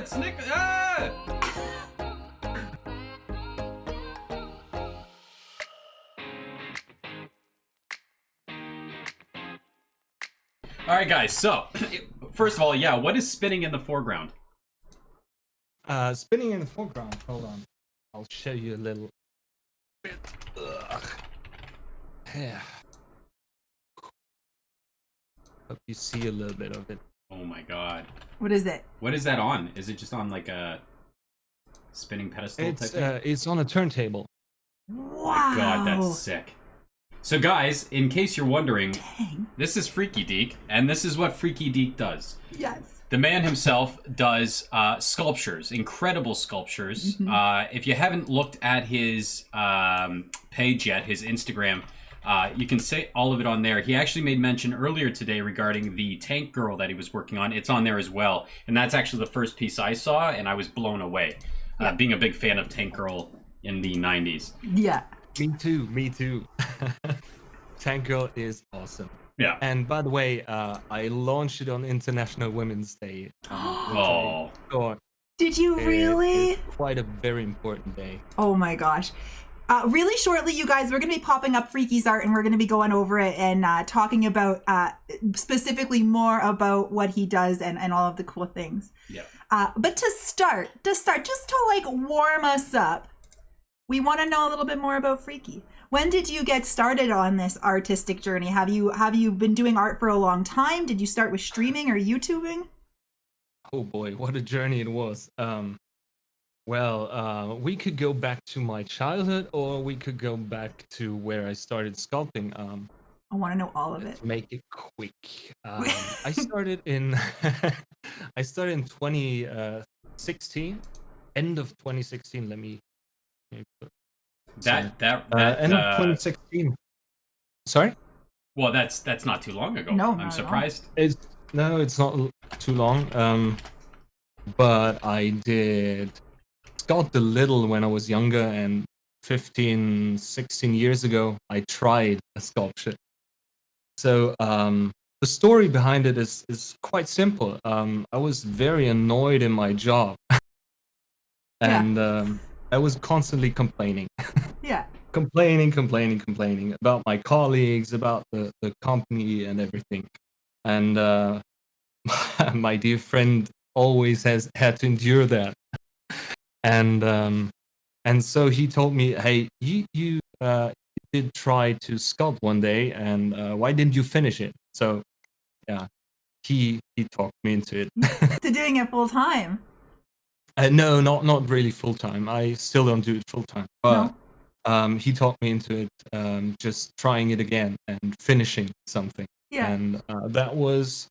it's Nick. Ah! All right, guys. So, first of all, yeah, what is spinning in the foreground? Spinning in the foreground. Hold on. I'll show you a little bit. Ugh. Yeah. Hope you see a little bit of it. Oh my god. What is it? What is that on? Is it just on like a spinning pedestal type thing? It's on a turntable. Wow. Oh my god, that's sick. So guys, in case you're wondering, Dang. this is Freaky Deek, and this is what Freaky Deek does. Yes. The man himself does sculptures, incredible sculptures. Mm-hmm. If you haven't looked at his page yet, his Instagram, you can see all of it on there. He actually made mention earlier today regarding the tank girl that he was working on. It's on there as well. And that's actually the first piece I saw, and I was blown away. Being a big fan of Tank Girl in the 90s. Yeah. Me too. Tank Girl is awesome. Yeah. And by the way, I launched it on International Women's Day. Oh. Did you really? It's quite a very important day. Oh my gosh. Really shortly, you guys, we're going to be popping up Freaky's art and we're going to be going over it and talking about specifically more about what he does and all of the cool things. Yeah. But to start, just to like warm us up, we want to know a little bit more about Freaky. When did you get started on this artistic journey? Have you been doing art for a long time? Did you start with streaming or YouTubing? Oh boy, what a journey it was. Well, we could go back to my childhood, or we could go back to where I started sculpting. I want to know all of it. Let's make it quick. I started in I started in 2016, end of 2016. Let me put That end of 2016. Sorry? Well, that's not too long ago. No, I'm surprised. It's not too long. But I did sculpt a little when I was younger, and 15, 16 years ago, I tried a sculpture. So the story behind it is quite simple. I was very annoyed in my job, and I was constantly complaining. Yeah. complaining about my colleagues, about the company and everything. And my dear friend always has had to endure that. And so he told me, hey, you did try to sculpt one day, and why didn't you finish it? So yeah, he talked me into it. To doing it full time. No, not really full time. I still don't do it full time. But he talked me into it, just trying it again and finishing something. Yeah. And that was,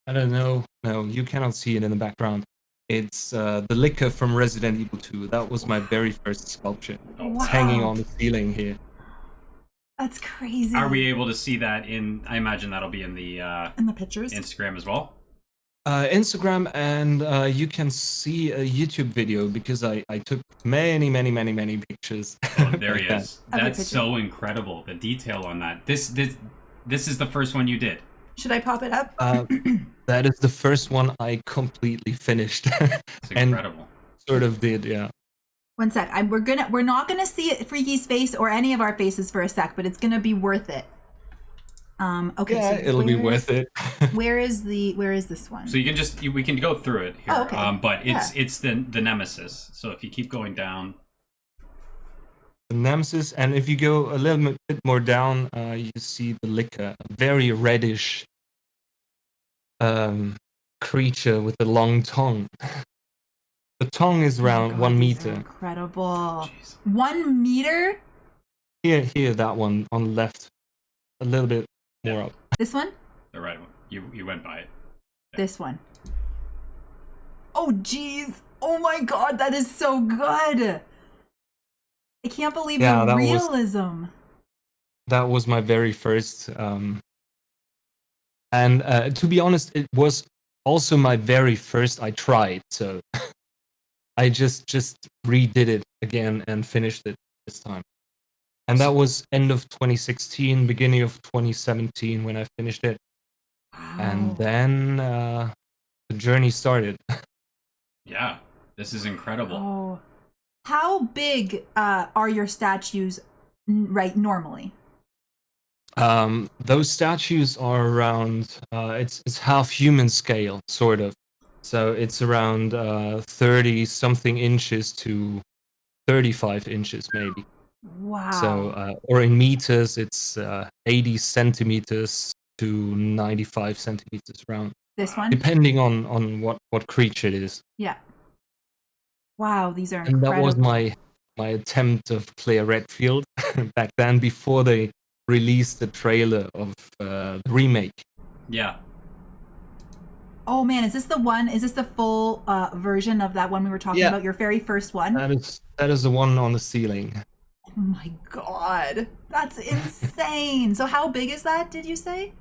I don't know. No, you cannot see it in the background. It's the liquor from Resident Evil 2. That was my very first sculpture. It's hanging on the ceiling here. That's crazy. Are we able to see that I imagine that'll be in the pictures? Instagram as well? Instagram, and you can see a YouTube video because I took many pictures. Oh, there he is. That's so incredible. The detail on that. This is the first one you did. Should I pop it up? That is the first one I completely finished. It's incredible. Sort of did, yeah. One sec. We're not gonna see Freaky's face or any of our faces for a sec, but it's gonna be worth it. Okay. Yeah, so it'll be worth it. where is this one? So we can go through it here. Oh, okay. But it's the nemesis. So if you keep going down. The nemesis, and if you go a little bit more down, you see the liquor, a very reddish creature with a long tongue. The tongue is around 1 meter. Incredible. Jeez. 1 meter? Here, that one on the left. A little bit more up. This one? The right one. You went by it. Yeah. This one. Oh, jeez. Oh my god, that is so good. I can't believe the realism. That was my very first. And to be honest, it was also my very first I tried. So I just redid it again and finished it this time. And that was end of 2016, beginning of 2017 when I finished it. Wow. And then the journey started. Yeah, this is incredible. Oh, how big are your statues right normally? Those statues are around. It's half human scale, sort of. So it's around 30 something inches to 35 inches, maybe. So, Wow. or in meters, it's 80 centimeters to 95 centimeters around, This one? depending on what creature it is. Yeah. Wow, these are And that was incredible. my attempt of Claire Redfield back then, before they released the trailer of the remake. Yeah. Oh man, is this the one? Is this the full version of that one we were talking Yeah. about? Your very first one? That is the one on the ceiling. Oh my god. That's insane. So how big is that, did you say?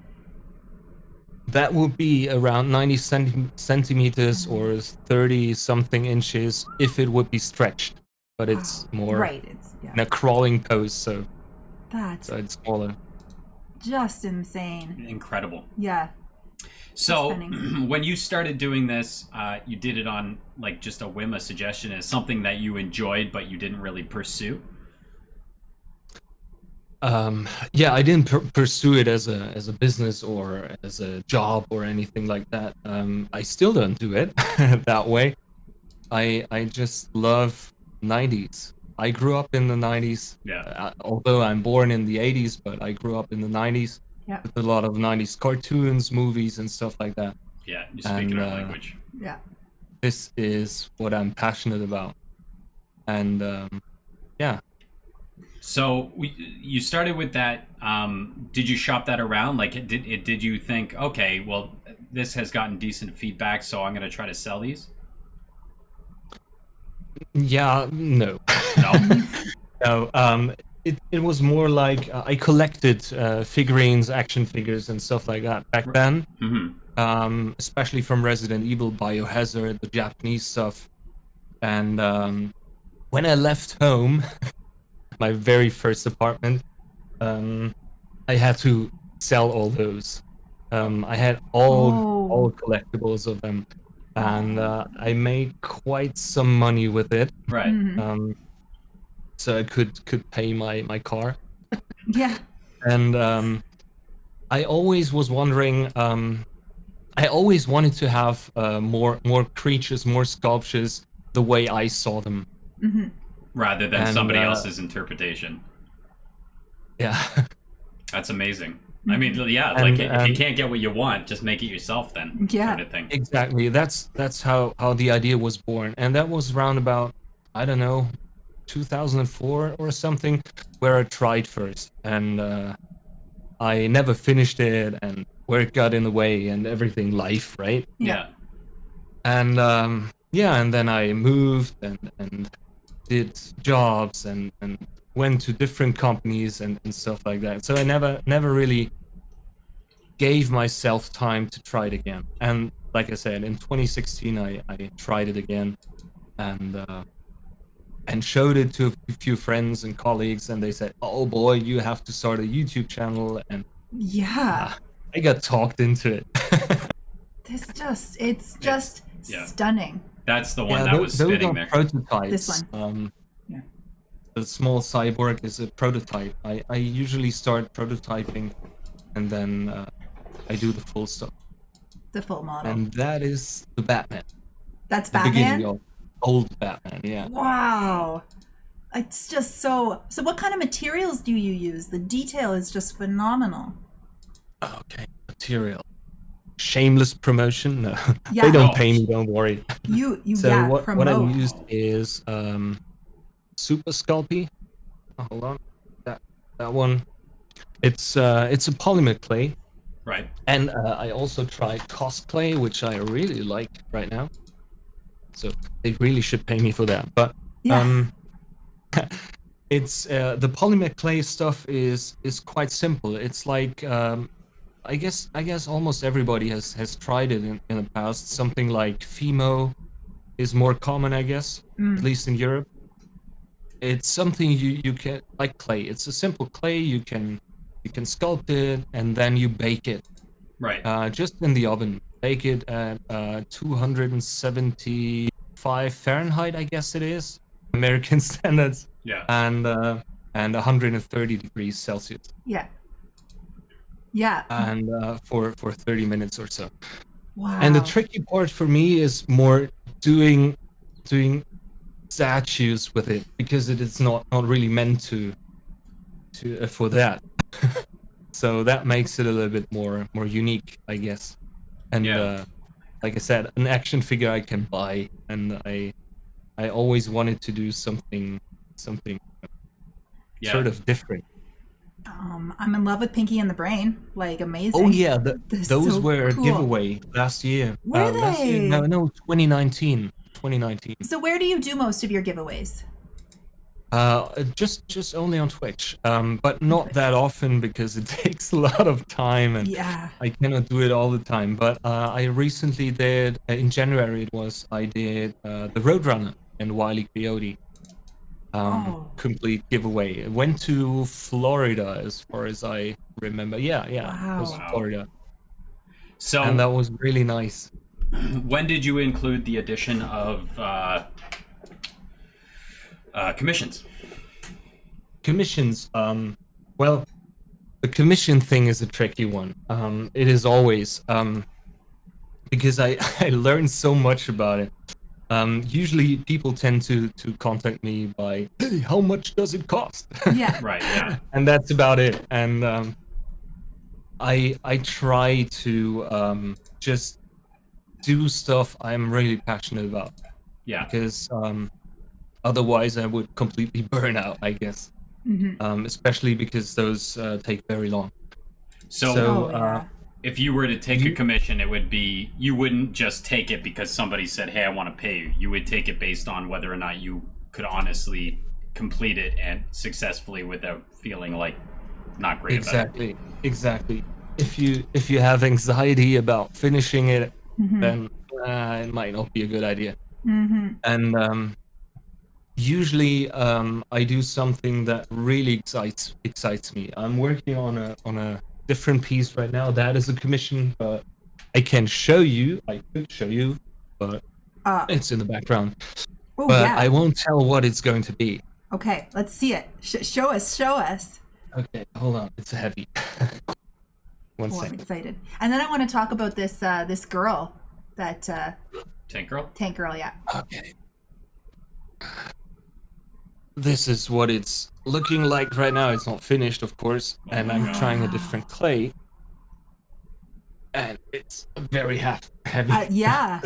That would be around 90 centimeters or 30 something inches if it would be stretched. But it's more right. It's in a crawling pose, so that's it's smaller. just insane. Incredible. Yeah. So Stunning. when you started doing this, you did it on like just a whim, a suggestion, as something that you enjoyed but you didn't really pursue. Yeah, I didn't pursue it as a business or as a job or anything like that. I still don't do it that way. I just love 90s. I grew up in the 90s. Yeah. Although I'm born in the 80s, but I grew up in the 90s Yeah. with a lot of 90s cartoons, movies, and stuff like that. Yeah. You're speaking And, our language. Yeah. This is what I'm passionate about. And yeah. So you started with that. Did you shop that around? Like, did you think, okay, well, this has gotten decent feedback, so I'm going to try to sell these? Yeah, no. No. No, it was more like I collected figurines, action figures, and stuff like that back then. Mm-hmm. Especially from Resident Evil, Biohazard, the Japanese stuff. And when I left home, my very first apartment, I had to sell all those. I had all collectibles of them, and I made quite some money with it. Right. So I could pay my car. Yeah. And I always was wondering. I always wanted to have more creatures, more sculptures, the way I saw them. Mm-hmm. Rather than And, somebody else's interpretation. Yeah. That's amazing. I mean, yeah, And, like if you can't get what you want, just make it yourself then. Yeah. Sort of thing. Exactly. That's how the idea was born, and that was around about, I don't know, 2004 or something, where I tried first, and I never finished it, and work got in the way, and everything, life, right? Yeah. And yeah, and then I moved and did jobs and went to different companies and stuff like that. So I never really gave myself time to try it again. And like I said, in 2016, I tried it again, and showed it to a few friends and colleagues, and they said, "Oh boy, you have to start a YouTube channel." And Yeah. I got talked into it. It's just stunning. That's the one that was those spitting are there. prototypes. This one. Yeah. The small cyborg is a prototype. I usually start prototyping, and then I do the full stuff. The full model. And that is the Batman. That's The beginning Batman? of old Batman, yeah. Wow. It's just so what kind of materials do you use? The detail is just phenomenal. Okay, material. Shameless promotion? No. Yeah. They don't No. pay me, don't worry. You So what I promote. used is Super Sculpey. Oh, hold on. That one. It's a polymer clay. Right. And I also tried cosplay, which I really like right now. So they really should pay me for that. But Yeah. it's the polymer clay stuff is quite simple. It's like I guess almost everybody has tried it in the past. Something like Fimo is more common, I guess, at least in Europe. It's something you can, like clay. It's a simple clay. You can sculpt it and then you bake it. Right. Just in the oven. Bake it at 275 105 Fahrenheit, I guess it is, American standards, Yeah. and 130 degrees Celsius, Yeah. and for 30 minutes or so. Wow. And the tricky part for me is more doing statues with it, because it is not really meant to for that. So that makes it a little bit more unique, I guess. And like I said, an action figure I can buy, and I always wanted to do something sort of different. I'm in love with Pinky and the Brain. Like, amazing. Oh yeah, They're those so were a cool. giveaway last year. Were Last year? they? No, 2019. 2019. So where do you do most of your giveaways? Just only on Twitch, but not that often because it takes a lot of time, and Yeah. I cannot do it all the time. But I recently did, in January I did the Roadrunner and Wile E. Coyote complete giveaway. It went to Florida, as far as I remember. Yeah, it was Wow. Florida, So and that was really nice. when did you include the addition of commissions? Commissions, well, the commission thing is a tricky one. It is always, because I learned so much about it. Usually people tend to contact me by, hey, how much does it cost? Yeah. Right, yeah. And that's about it. And I try to just do stuff I'm really passionate about, Yeah. because otherwise I would completely burn out, I guess. Especially because those take very long. So, yeah. if you were to take a commission, it would be, you wouldn't just take it because somebody said, hey, I want to pay you. You would take it based on whether or not you could honestly complete it and successfully without feeling like not great about it. Exactly. If you have anxiety about finishing it, then it might not be a good idea. And usually I do something that really excites me. I'm working on a different piece right now. That is a commission, but I could show you, but it's in the background. Oh, But yeah. I won't tell what it's going to be. Okay, let's see it. Show us. Okay, hold on. It's heavy. One I'm second. excited. And then I want to talk about this this girl, that Tank Girl? tank girl. Yeah. Okay. This is what it's looking like right now. It's not finished, of course, and I'm trying a different clay, and it's very heavy. Yeah.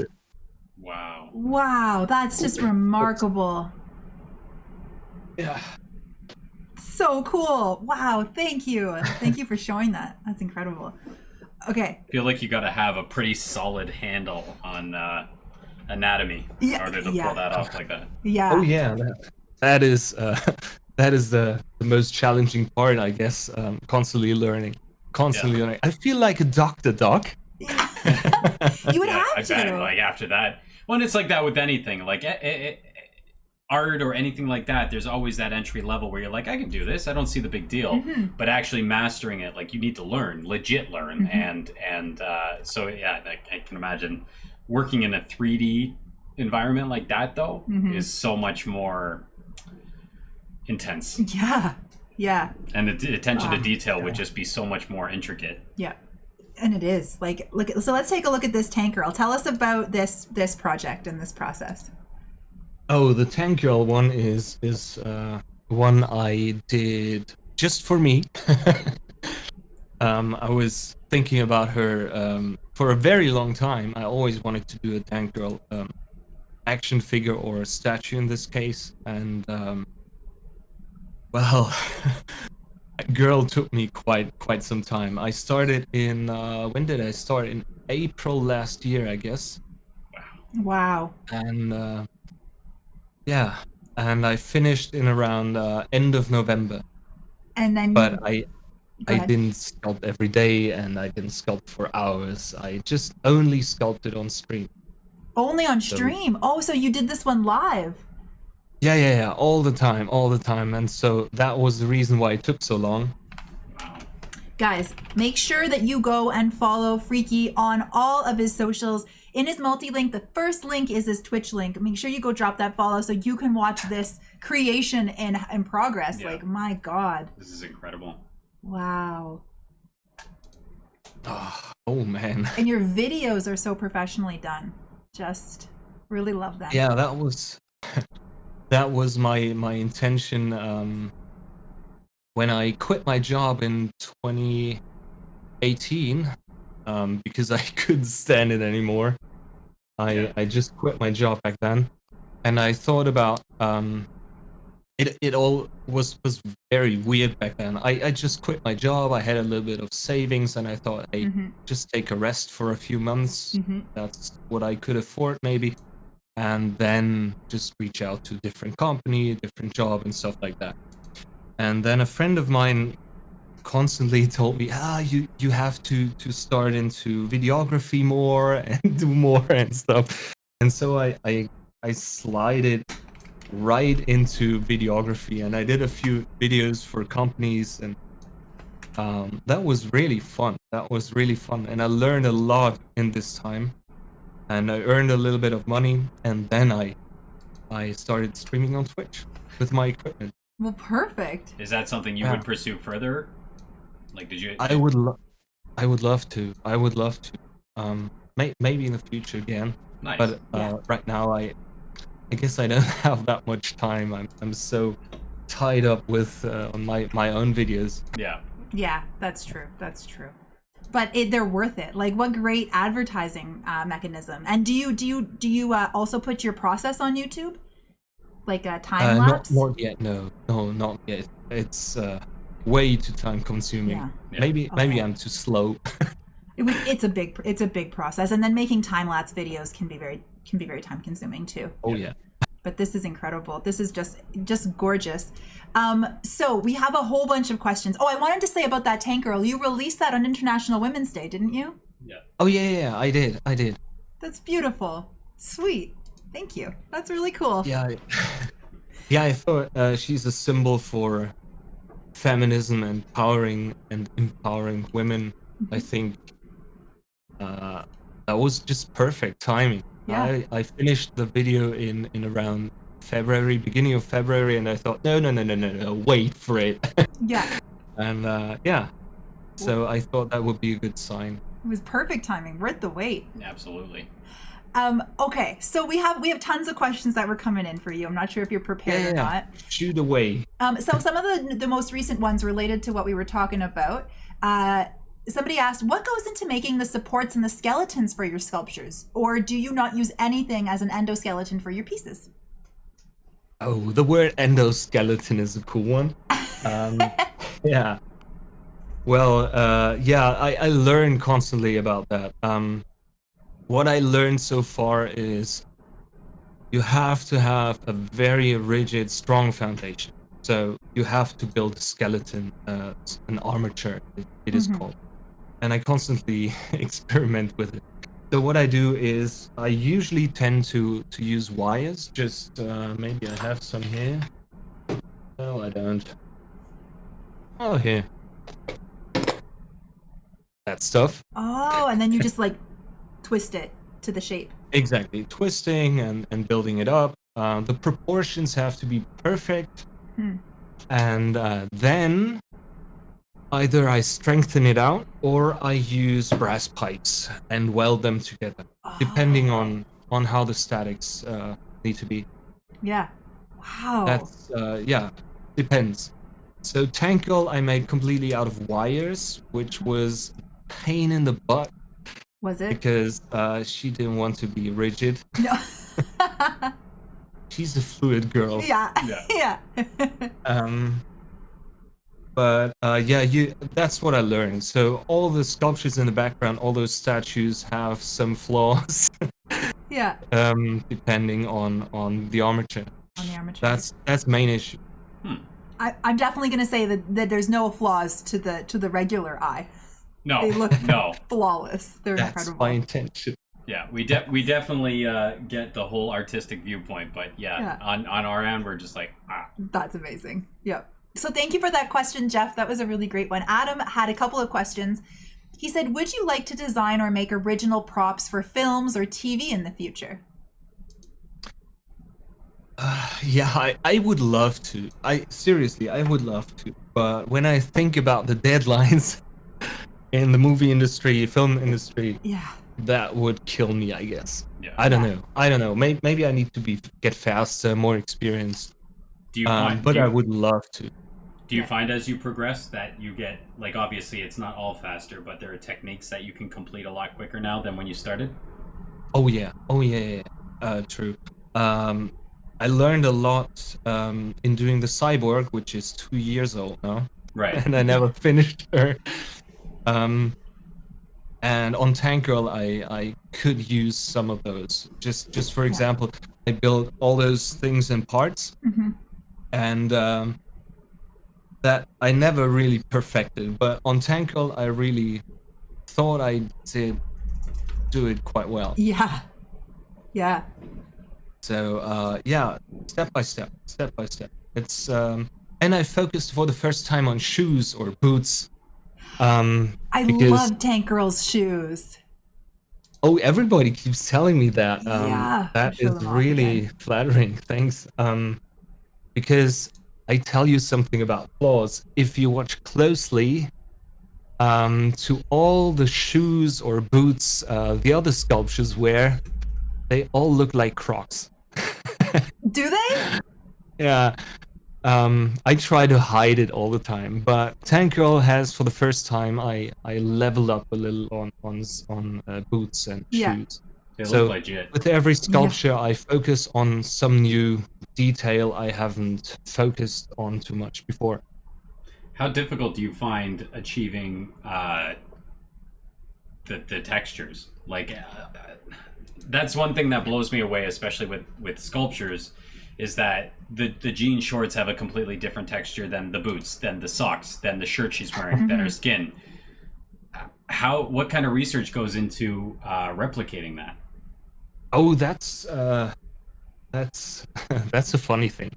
Wow. Wow, that's just remarkable. Yeah. So cool. Wow, thank you. Thank you for showing that. That's incredible. Okay. I feel like you got to have a pretty solid handle on anatomy in order to pull that off like that. Yeah. Oh yeah. That is the most challenging part, I guess. Constantly learning. I feel like a doctor, Doc. You would have I to. bet, like after that. Well, and it's like that with anything, like art or anything like that. There's always that entry level where you're like, I can do this. I don't see the big deal. But actually mastering it, like you need to legit learn, and so yeah, I can imagine working in a 3D environment like that though is so much more intense. Yeah. And the attention to detail would just be so much more intricate. Yeah. And it is. Like, look, so let's take a look at this tank girl. Tell us about this project and this process. Oh, the Tank Girl one is one I did just for me. I was thinking about her for a very long time. I always wanted to do a Tank Girl action figure, or a statue in this case, and well, a girl took me quite some time. I started in when did I start? In April last year, I guess. Wow. And yeah, and I finished in around end of November. And then But I ahead. didn't sculpt every day, and I didn't sculpt for hours. I just only sculpted on stream. Only on stream. Oh, so you did this one live. Yeah, all the time. And so that was the reason why it took so long. Guys, make sure that you go and follow Freaky on all of his socials. in his multi-link, the first link is his Twitch link. Make sure you go drop that follow so you can watch this creation in progress. Yeah. Like, my God. This is incredible. Wow. Oh man. And your videos are so professionally done. Just really love them. Yeah, that was my intention when I quit my job in 2018 because I couldn't stand it anymore. I just quit my job back then, and I thought about it all was very weird back then. I just quit my job. I had a little bit of savings, and I thought, hey, just take a rest for a few months. That's what I could afford, maybe, and then just reach out to different company, different job, and stuff like that. And then a friend of mine constantly told me, you have to start into videography more and do more and stuff. And so I slided right into videography, and I did a few videos for companies, and that was really fun. And I learned a lot in this time, and I earned a little bit of money, and then I started streaming on Twitch with my equipment. Well, perfect. Is that something you would pursue further? Like, did you? I would love to. Maybe in the future again. Nice. But right now I guess I don't have that much time. I'm so tied up with my own videos. Yeah. Yeah, that's true. But they're worth it. Like, what great advertising mechanism. And do you also put your process on YouTube? Like a time lapse? Not yet. No, not yet. It's way too time consuming. Yeah. Maybe I'm too slow. It's a big process, and then making time lapse videos can be very time consuming too. Oh yeah. But this is incredible. This is just gorgeous. So we have a whole bunch of questions. Oh, I wanted to say about that tank girl. You released that on International Women's Day, didn't you? Yeah. Oh yeah, I did. That's beautiful. Sweet. Thank you. That's really cool. Yeah. I thought she's a symbol for feminism and empowering women. I think that was just perfect timing. Yeah. I finished the video in around February, beginning of February, and I thought, no, wait for it. Yeah. And yeah, so I thought that would be a good sign. It was perfect timing. Worth the wait. Absolutely. Okay, so we have tons of questions that were coming in for you. I'm not sure if you're prepared or not. Shoot away. So some of the most recent ones related to what we were talking about. Somebody asked, what goes into making the supports and the skeletons for your sculptures? Or do you not use anything as an endoskeleton for your pieces? Oh, the word endoskeleton is a cool one. Yeah. Well, I learn constantly about that. What I learned so far is you have to have a very rigid, strong foundation. So you have to build a skeleton, an armature, it is called. And I constantly experiment with it. So what I do is I usually tend to use wires. Just maybe I have some here. No, I don't. Oh, here. That stuff. Oh, and then you just like twist it to the shape. Exactly. Twisting and building it up. The proportions have to be perfect. And then either I strengthen it out or I use brass pipes and weld them together, depending on how the statics need to be. Yeah. Wow. That's depends. So Tank Girl I made completely out of wires, which was a pain in the butt. Was it? Because she didn't want to be rigid. No. She's a fluid girl. Yeah. Yeah. But that's what I learned. So all the sculptures in the background, all those statues have some flaws. Yeah. Depending on the armature. On the armature. That's main issue. I'm definitely going to say that there's no flaws to the regular eye. No. They look flawless. They're incredible. That's my intention. Yeah, we definitely get the whole artistic viewpoint, but on our end, we're just like, That's amazing. Yep. So thank you for that question, Jeff. That was a really great one. Adam had a couple of questions. He said, would you like to design or make original props for films or TV in the future? Yeah, I would love to. Seriously, I would love to. But when I think about the deadlines in the movie industry, film industry, Yeah. that would kill me, I guess. Yeah. I don't know. Maybe I need to get faster, more experienced. Do you find? But I would love to. Do you find as you progress that you get, like, obviously it's not all faster, but there are techniques that you can complete a lot quicker now than when you started? Oh yeah. True. I learned a lot in doing the Cyborg, which is 2 years old now. Right. And I never finished her. And on Tank Girl, I could use some of those. Just for example, I built all those things in parts, and that I never really perfected. But on Tank Girl, I really thought I did do it quite well. Yeah. Yeah. So yeah, step by step. It's and I focused for the first time on shoes or boots. I love Tank Girl's shoes. Oh, everybody keeps telling me that. Yeah, that show is them off really again. flattering. Thanks. Because I tell you something about claws. If you watch closely, to all the shoes or boots the other sculptures wear, they all look like Crocs. Do they? Yeah. I try to hide it all the time, but Tank Girl has, for the first time, I leveled up a little on boots and shoes. They So look legit. with every sculpture, I focus on some new detail I haven't focused on too much before. How difficult do you find achieving the textures? Like, that's one thing that blows me away, especially with sculptures, is that the jean shorts have a completely different texture than the boots, than the socks, than the shirt she's wearing, than her skin. What kind of research goes into replicating that? Oh, that's that's a funny thing.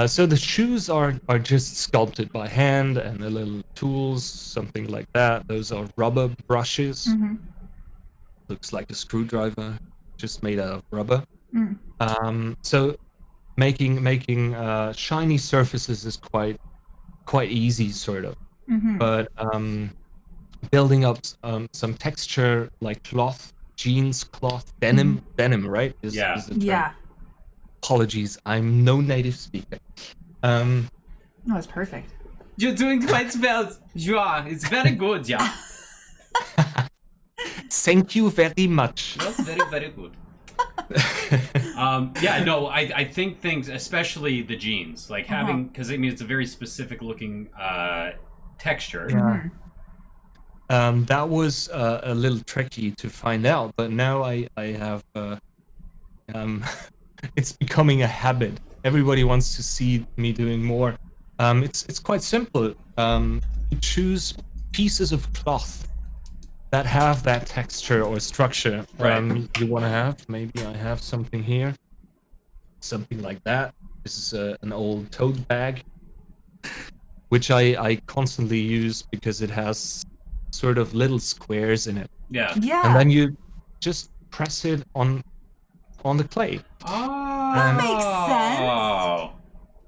So the shoes are just sculpted by hand, and the little tools, something like that. Those are rubber brushes. Looks like a screwdriver, just made out of rubber. So making shiny surfaces is quite easy, sort of. But building up some texture, like cloth, jeans, cloth, denim, right? Is the term. Yeah. Apologies, I'm no native speaker. No, it's perfect. You're doing quite well. Yeah, it's very good. Yeah. Thank you very much. That's very, very good. Yeah, no, I think things, especially the jeans, like having, because I mean it's a very specific looking texture. That was a little tricky to find out, but now I have it's becoming a habit. Everybody wants to see me doing more. It's quite simple. You choose pieces of cloth that have that texture or structure you want to have. Maybe I have something here, something like that. This is an old tote bag, which I constantly use because it has sort of little squares in it. Yeah. Yeah. And then you just press it on the clay. Oh, that makes sense.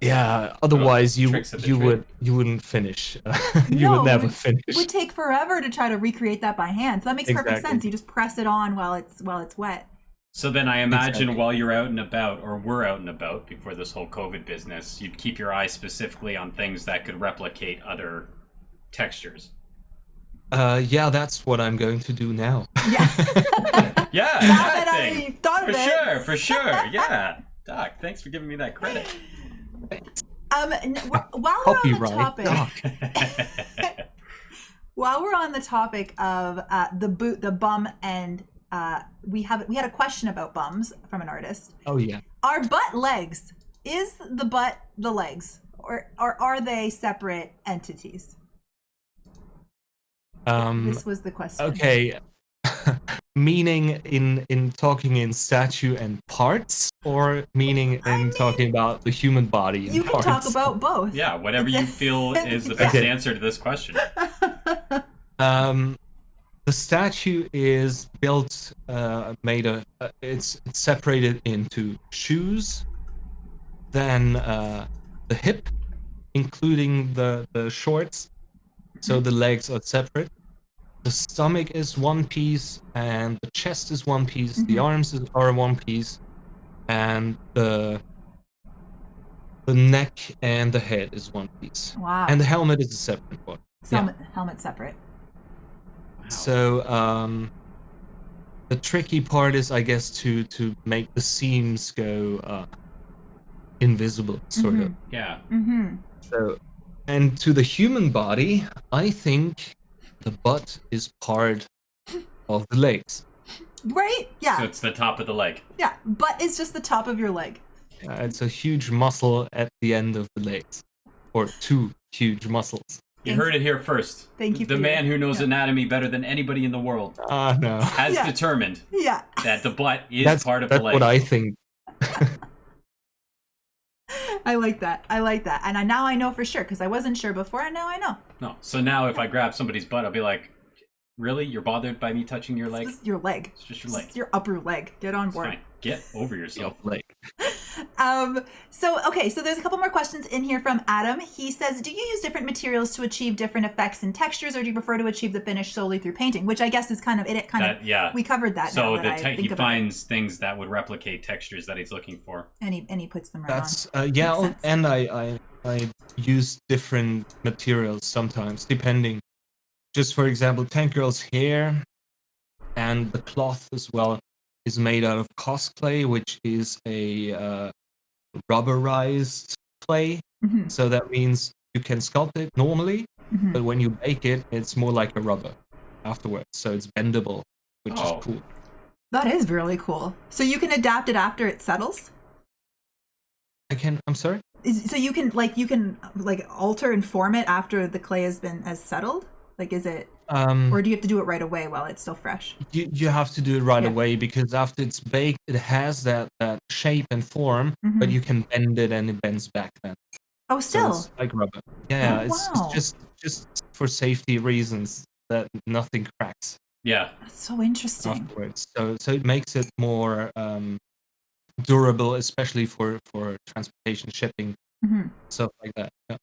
Yeah, otherwise tricks of the trade. you wouldn't finish. You would never finish. It would take forever to try to recreate that by hand. So that makes perfect sense. You just press it on while it's wet. So then I imagine while you're out and about, or were out and about before this whole COVID business, you'd keep your eye specifically on things that could replicate other textures. Yeah, that's what I'm going to do now. Yeah. Yeah, that thing. I thought of it. For sure. Yeah. Doc, thanks for giving me that credit. While we're on the topic, while we're on the topic of the bum, and we had a question about bums from an artist. Oh yeah. Are butt legs? Is the butt the legs, or are they separate entities? This was the question. Okay. Meaning in talking in statue and parts, or meaning in talking about the human body and you can parts? talk about both. Yeah, whatever you feel is the best answer to this question. The statue is built, made of. It's separated into shoes, then the hip, including the shorts, so the legs are separate. The stomach is one piece, and the chest is one piece. The arms are one piece, and the neck and the head is one piece. Wow. And the helmet is a separate one. Helmet separate. Wow. So the tricky part is, I guess, to make the seams go invisible, sort of. Yeah. So, and to the human body, I think the butt is part of the legs. Right? Yeah. So it's the top of the leg. Yeah. Butt is just the top of your leg. It's a huge muscle at the end of the legs, or two huge muscles. You heard it here first. Thank you. The man who knows anatomy better than anybody in the world No. has determined that the butt is part of the leg. That's what I think. I like that. And now I know for sure, because I wasn't sure before, and now I know. No. So now if I grab somebody's butt, I'll be like, really? You're bothered by me touching your leg? It's just your leg. It's just your leg. It's your upper leg. Get on board. Fine. Get over yourself. Leg. So there's a couple more questions in here from Adam. He says, do you use different materials to achieve different effects and textures, or do you prefer to achieve the finish solely through painting? Which I guess is kind of yeah. We covered that. So now that he finds things that would replicate textures that he's looking for, and he puts them right That's on. yeah, and I use different materials sometimes, depending. Just for example, Tank Girl's hair and the cloth as well is made out of cosplay, which is a rubberized clay. So that means you can sculpt it normally, but when you bake it, it's more like a rubber afterwards. So it's bendable, which is cool. That is really cool. So you can adapt it after it settles? I'm sorry? So you can alter and form it after the clay has settled? Like, is it, or do you have to do it right away while it's still fresh? You have to do it right away, because after it's baked, it has that shape and form, but you can bend it and it bends back then. Oh, still? So it's like rubber. Yeah, it's just for safety reasons that nothing cracks. Yeah. That's so interesting. Afterwards. So it makes it more durable, especially for transportation, shipping, stuff like that. Yeah.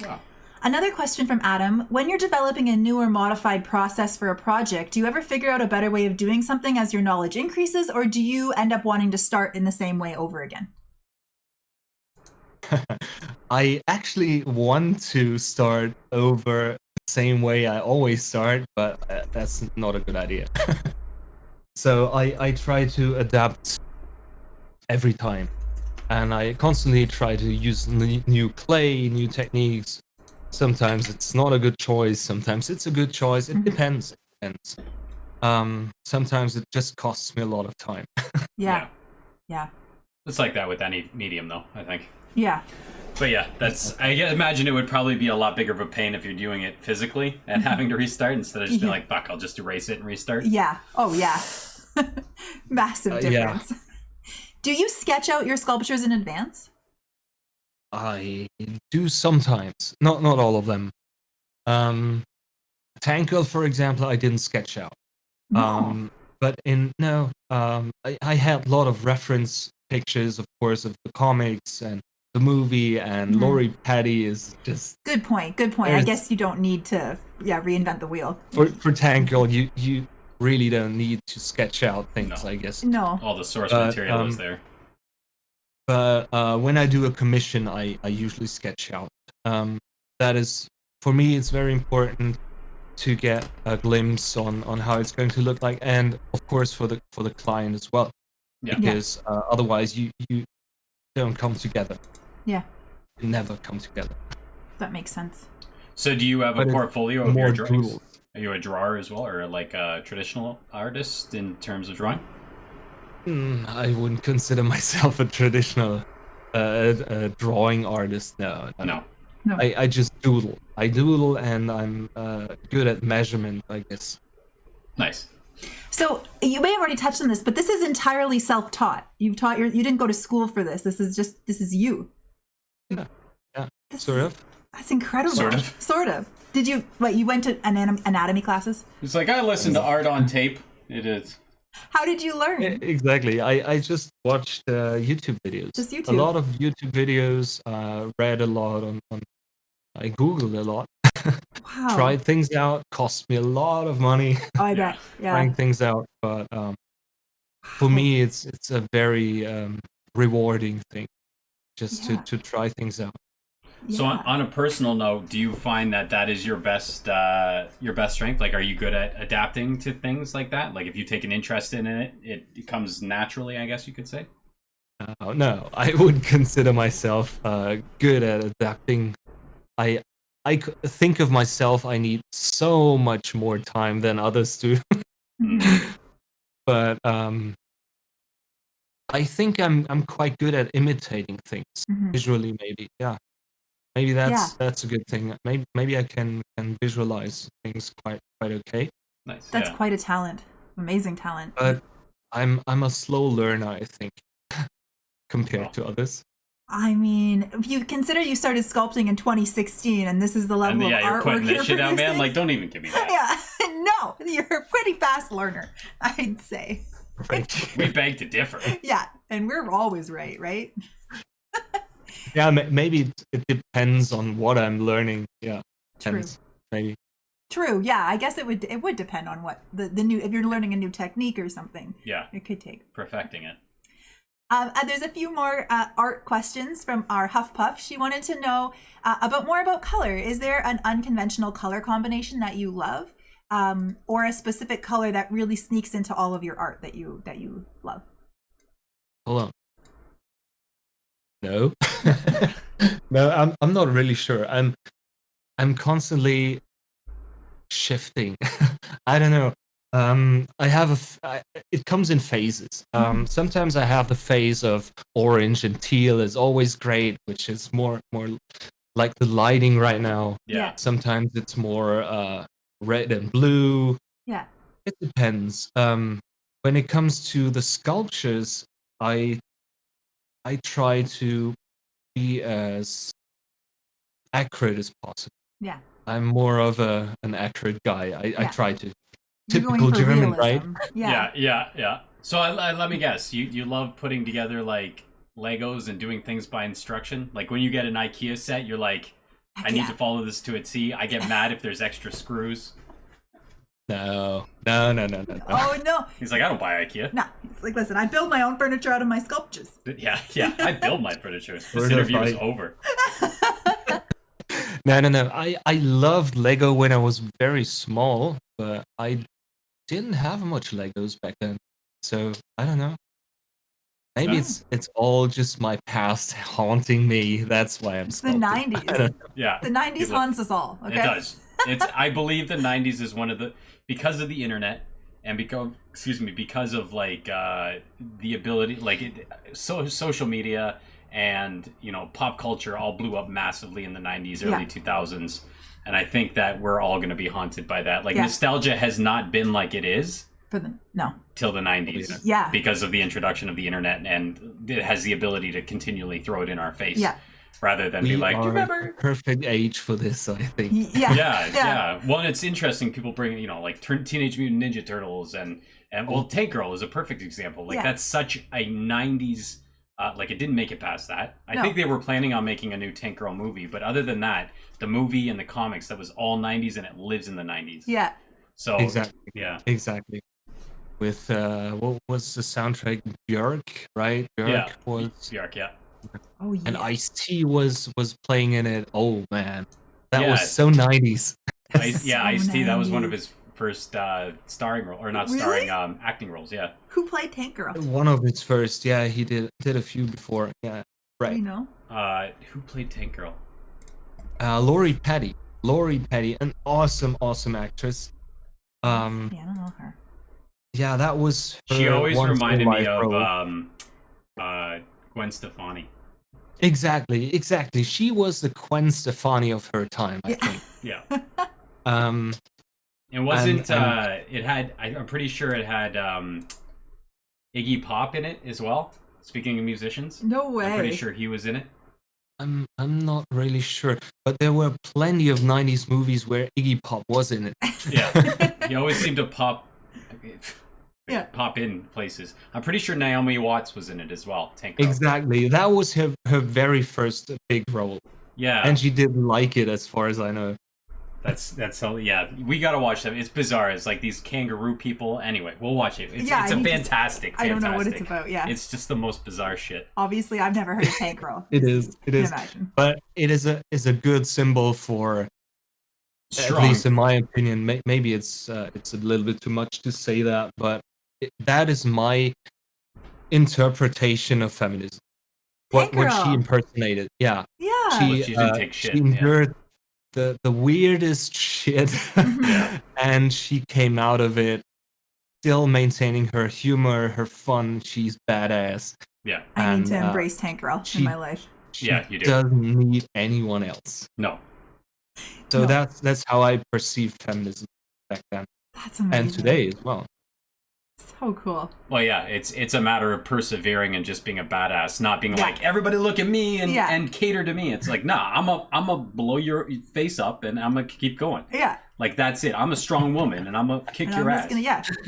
Wow. Another question from Adam. When you're developing a new or modified process for a project, do you ever figure out a better way of doing something as your knowledge increases, or do you end up wanting to start in the same way over again? I actually want to start over the same way I always start, but that's not a good idea. So I try to adapt every time, and I constantly try to use new clay, new techniques. Sometimes it's not a good choice, sometimes it's a good choice. It depends. Sometimes it just costs me a lot of time. Yeah. It's like that with any medium, though, I think. Yeah. But yeah, I imagine it would probably be a lot bigger of a pain if you're doing it physically and having to restart instead of just being like, fuck, I'll just erase it and restart. Yeah. Oh, yeah. Massive difference. Do you sketch out your sculptures in advance? I do sometimes, not all of them. Tank Girl, for example, I didn't sketch out. But I had a lot of reference pictures, of course, of the comics and the movie, and Lori Petty is just... Good point. I guess you don't need to reinvent the wheel. For Tank Girl, you really don't need to sketch out things, I guess. No. All the source material is there. But when I do a commission, I usually sketch out. That is, for me, it's very important to get a glimpse on how it's going to look like, and of course for the client as well. Yeah. Because otherwise you don't come together. Yeah. You never come together. That makes sense. So do you have a portfolio of your drawings? Doodles. Are you a drawer as well, or like a traditional artist in terms of drawing? I wouldn't consider myself a traditional drawing artist. No. I just doodle. I doodle, and I'm good at measurement, I guess. Nice. So you may have already touched on this, but this is entirely self-taught. You didn't go to school for this. This is you. Yeah, sort of. That's incredible. Sort of. Did you you went to anatomy classes? It's like I listened to art on tape. It is. How did you learn? Exactly. I just watched YouTube videos. Just YouTube. A lot of YouTube videos. Read a lot on I Googled a lot. Wow. Tried things out. Cost me a lot of money. Oh, I bet. Yeah. Trying things out, but for me, it's a very rewarding thing, just to try things out. So on a personal note, do you find that is your best strength? Like, are you good at adapting to things like that? Like, if you take an interest in it, it comes naturally, I guess you could say? No, I would consider myself good at adapting. I think of myself, I need so much more time than others do. But I think I'm quite good at imitating things visually. Maybe, yeah. Maybe that's a good thing. Maybe I can visualize things quite okay. Nice. That's quite a talent. Amazing talent. But I'm a slow learner, I think, compared to others. I mean, if you consider you started sculpting in 2016, and this is the level of you're artwork putting this shit out, producing. man. Like, don't even give me that. Yeah, no, you're a pretty fast learner, I'd say. We beg to differ. Yeah, and we're always right? Yeah, maybe it depends on what I'm learning. Yeah, True. Maybe. True. Yeah, I guess it would depend on what the new, if you're learning a new technique or something. Yeah, it could take perfecting it. And there's a few more art questions from our Huffpuff. She wanted to know more about color. Is there an unconventional color combination that you love, or a specific color that really sneaks into all of your art that you love? Hold on. No, no, I'm not really sure. I'm constantly shifting. I don't know. I have it comes in phases. Sometimes I have the phase of orange and teal is always great, which is more like the lighting right now. Yeah. Sometimes it's more red and blue. Yeah. It depends. When it comes to the sculptures, I try to be as accurate as possible. Yeah. I'm more of an accurate guy. I try to. Typical German, realism. right? Yeah. So let me guess. You love putting together like Legos and doing things by instruction. Like when you get an IKEA set, you're like, I need to follow this to a T. I get mad if there's extra screws. No. Oh no. He's like, I don't buy IKEA. No. He's like, listen, I build my own furniture out of my sculptures. Yeah. I build my furniture. This interview is over. No. I loved Lego when I was very small, but I didn't have much Legos back then. So I don't know. Maybe it's all just my past haunting me. That's why I'm the 90s. Yeah. The 90s haunts us all. Okay? It does. I believe the 90s is one of the, because of the internet and because of like the ability, like social media and pop culture all blew up massively in the 90s, early 2000s. And I think that we're all going to be haunted by that. Like nostalgia has not been like it is till the 90s. Yeah. Because of the introduction of the internet, and it has the ability to continually throw it in our face. Yeah. Rather than be like, do you remember? Perfect age for this, I think. Yeah. Well, and it's interesting. People bring, like Teenage Mutant Ninja Turtles and Tank Girl is a perfect example. Like that's such a 90s. Like it didn't make it past that. I think they were planning on making a new Tank Girl movie, but other than that, the movie and the comics, that was all 90s and it lives in the 90s. Yeah. So exactly. Yeah. Exactly. With what was the soundtrack? Björk, right? Björk was Björk, yeah. Oh yeah. And Ice-T was playing in it. Oh man, that was so 90s. Ice-T. That was one of his first starring role, or not starring, acting roles. Yeah. Who played Tank Girl? One of his first. Yeah, he did a few before. Yeah, right. You know. Who played Tank Girl? Lori Petty, an awesome actress. Yeah, I don't know her. Yeah, that was. She always reminded me of Gwen Stefani. Exactly. She was the Gwen Stefani of her time, I think. Yeah. It wasn't. It had. I'm pretty sure it had Iggy Pop in it as well. Speaking of musicians, no way. I'm pretty sure he was in it. I'm not really sure, but there were plenty of '90s movies where Iggy Pop was in it. Yeah, he always seemed to pop in places. I'm pretty sure Naomi Watts was in it as well. Tank Girl. Exactly, that was her very first big role, Yeah, and she didn't like it, as far as I know. that's so. Yeah, we gotta watch that. It's bizarre. It's like these kangaroo people. Anyway, we'll watch it. It's a fantastic. I don't know what it's about. Yeah, it's just the most bizarre shit. Obviously, I've never heard of Tank Girl. It is, Imagine. but it is a good symbol for. Strong. At least in my opinion, maybe it's a little bit too much to say that, but that is my interpretation of feminism. What she impersonated, yeah. She didn't take shit. She endured the weirdest shit, and she came out of it still maintaining her humor, her fun. She's badass. Yeah, I need to embrace Tank Girl in my life. She doesn't need anyone else. No. So that's how I perceived feminism back then. That's amazing. And today as well. So cool. Well, yeah, it's a matter of persevering and just being a badass, not being like, everybody look at me and cater to me. It's like, nah, I'm a blow your face up and I'm gonna keep going. Yeah. Like, that's it. I'm a strong woman and I'm gonna kick your ass.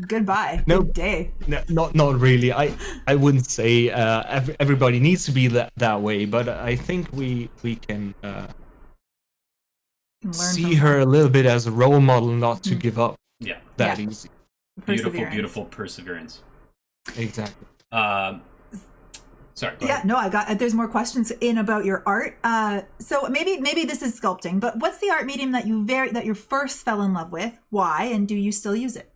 Goodbye. No, Good day. No, not really. I wouldn't say everybody needs to be that way, but I think we can see her a little bit as a role model, not to give up. Yeah. That easy. Beautiful perseverance. Exactly. Sorry. Yeah, no, there's more questions in about your art. So maybe this is sculpting, but what's the art medium that you first fell in love with? Why, and do you still use it?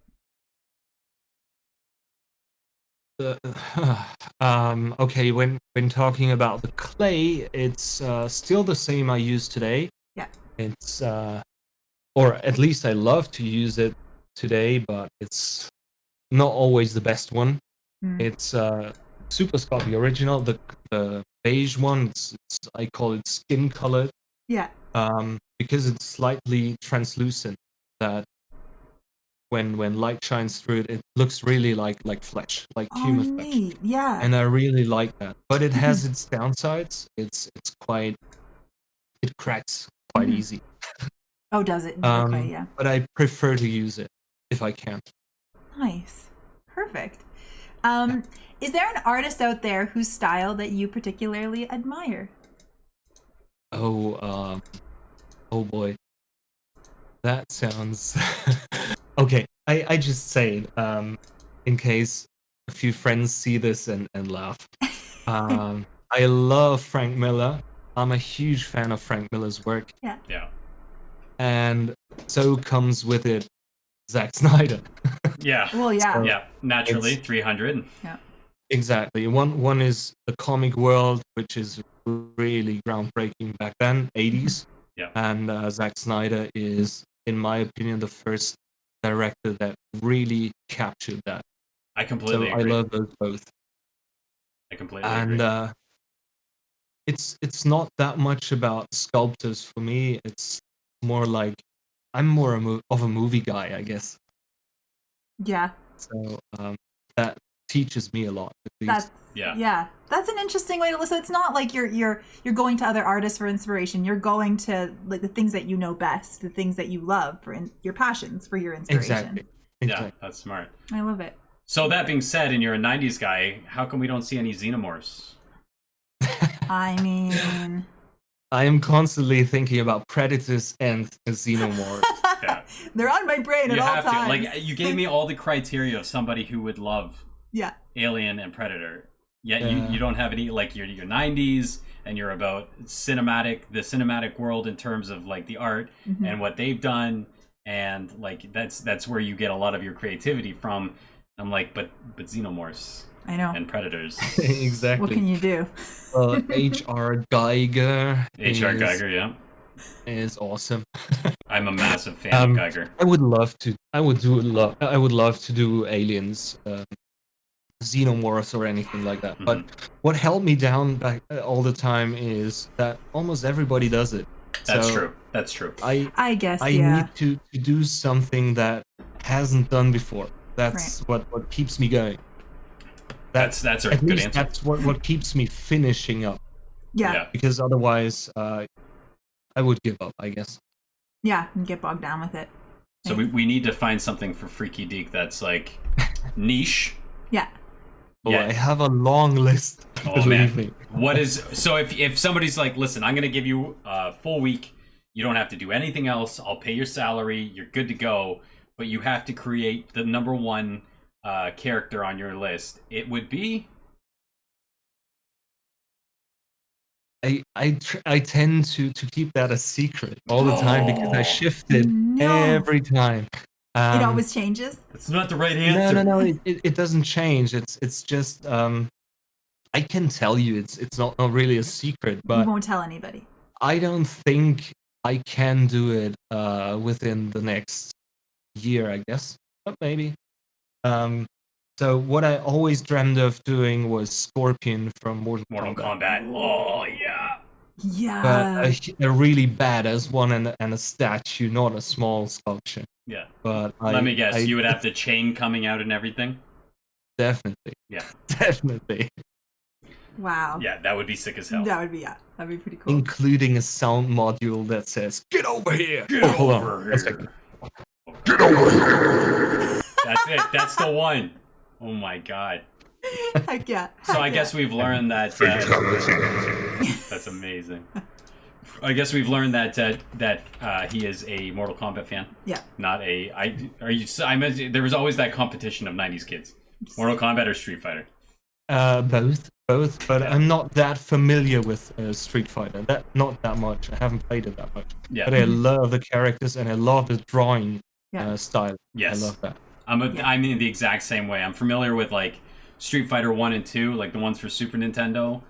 Okay, when talking about the clay, it's still the same I use today. Yeah. It's or at least I love to use it today, but it's not always the best one. It's Super Scott, the original, the beige one. I call it skin colored. Yeah. Because it's slightly translucent. That when light shines through it, it looks really like flesh, like human flesh. Yeah. And I really like that. But it has its downsides. It cracks quite easy. Oh, does it? Okay, yeah. But I prefer to use it if I can. Nice. Perfect. Is there an artist out there whose style that you particularly admire? Oh boy. That sounds okay. I just say it, in case a few friends see this and laugh. I love Frank Miller. I'm a huge fan of Frank Miller's work. Yeah. Yeah. And so comes with it Zack Snyder. Yeah. Well, yeah. So yeah. Naturally, 300. Yeah. Exactly. One is the comic world, which is really groundbreaking back then, 80s. Yeah. And Zack Snyder is, in my opinion, the first director that really captured that. I completely agree. I love those both. I completely agree. And it's not that much about sculptors for me. It's more like I'm more of a movie guy, I guess. Yeah. So that teaches me a lot. That's that's an interesting way to listen. It's not like you're going to other artists for inspiration. You're going to like the things that you know best, the things that you love for your passions for your inspiration. Exactly. Yeah, that's smart. I love it. So that being said, and you're a 90s guy, how come we don't see any xenomorphs? I mean, I am constantly thinking about predators and xenomorphs. Yeah. They're on my brain at all times. Like, you gave me all the criteria of somebody who would love Alien and Predator. Yet you don't have any, like, you're 90s and you're about the cinematic world in terms of like the art and what they've done, and like that's where you get a lot of your creativity from. I'm like, but xenomorphs. I know. And predators. Exactly. What can you do? Well, H.R. Geiger. H.R. Geiger, yeah. Is awesome. I'm a massive fan of Geiger. I would love to do aliens, xenomorphs or anything like that. But what held me down back all the time is that almost everybody does it. That's true. That's true. I guess I need to do something that hasn't done before. That's what keeps me going. That's a at good least answer. That's what keeps me finishing up. Yeah. Because otherwise, I would give up, I guess. Yeah, and get bogged down with it. So we need to find something for Freaky Deek that's like niche. Yeah. Oh, Yeah. I have a long list. Oh Believe man, me. what is so if somebody's like, listen, I'm gonna give you a full week. You don't have to do anything else. I'll pay your salary. You're good to go. But you have to create the number one character on your list. It would be. I tend to keep that a secret all the time because I shift it every time. It always changes. It's not the right answer. No. It doesn't change. It's just I can tell you it's not really a secret, You but won't tell anybody. I don't think I can do it within the next year, I guess. But maybe. So what I always dreamed of doing was Scorpion from Mortal Kombat. Oh yeah. Yeah. But a really badass one and a statue, not a small sculpture. Yeah. But Let me guess. You would have the chain coming out and everything. Definitely. Yeah. Definitely. Wow. Yeah, that would be sick as hell. That'd be pretty cool. Including a sound module that says, "Get over here!" Get hold over on. here. A second. Get over here. That's it. That's the one. Oh my god. Heck yeah. So I guess we've learned that. That's amazing. I guess we've learned that he is a Mortal Kombat fan. Yeah. Not a. I meant there was always that competition of '90s kids. Mortal Kombat or Street Fighter. Both. But I'm not that familiar with Street Fighter. Not that much. I haven't played it that much. Yeah. But I love the characters and I love the drawing style. Yes. I love that. I'm in the exact same way. I'm familiar with like Street Fighter 1 and 2, like the ones for Super Nintendo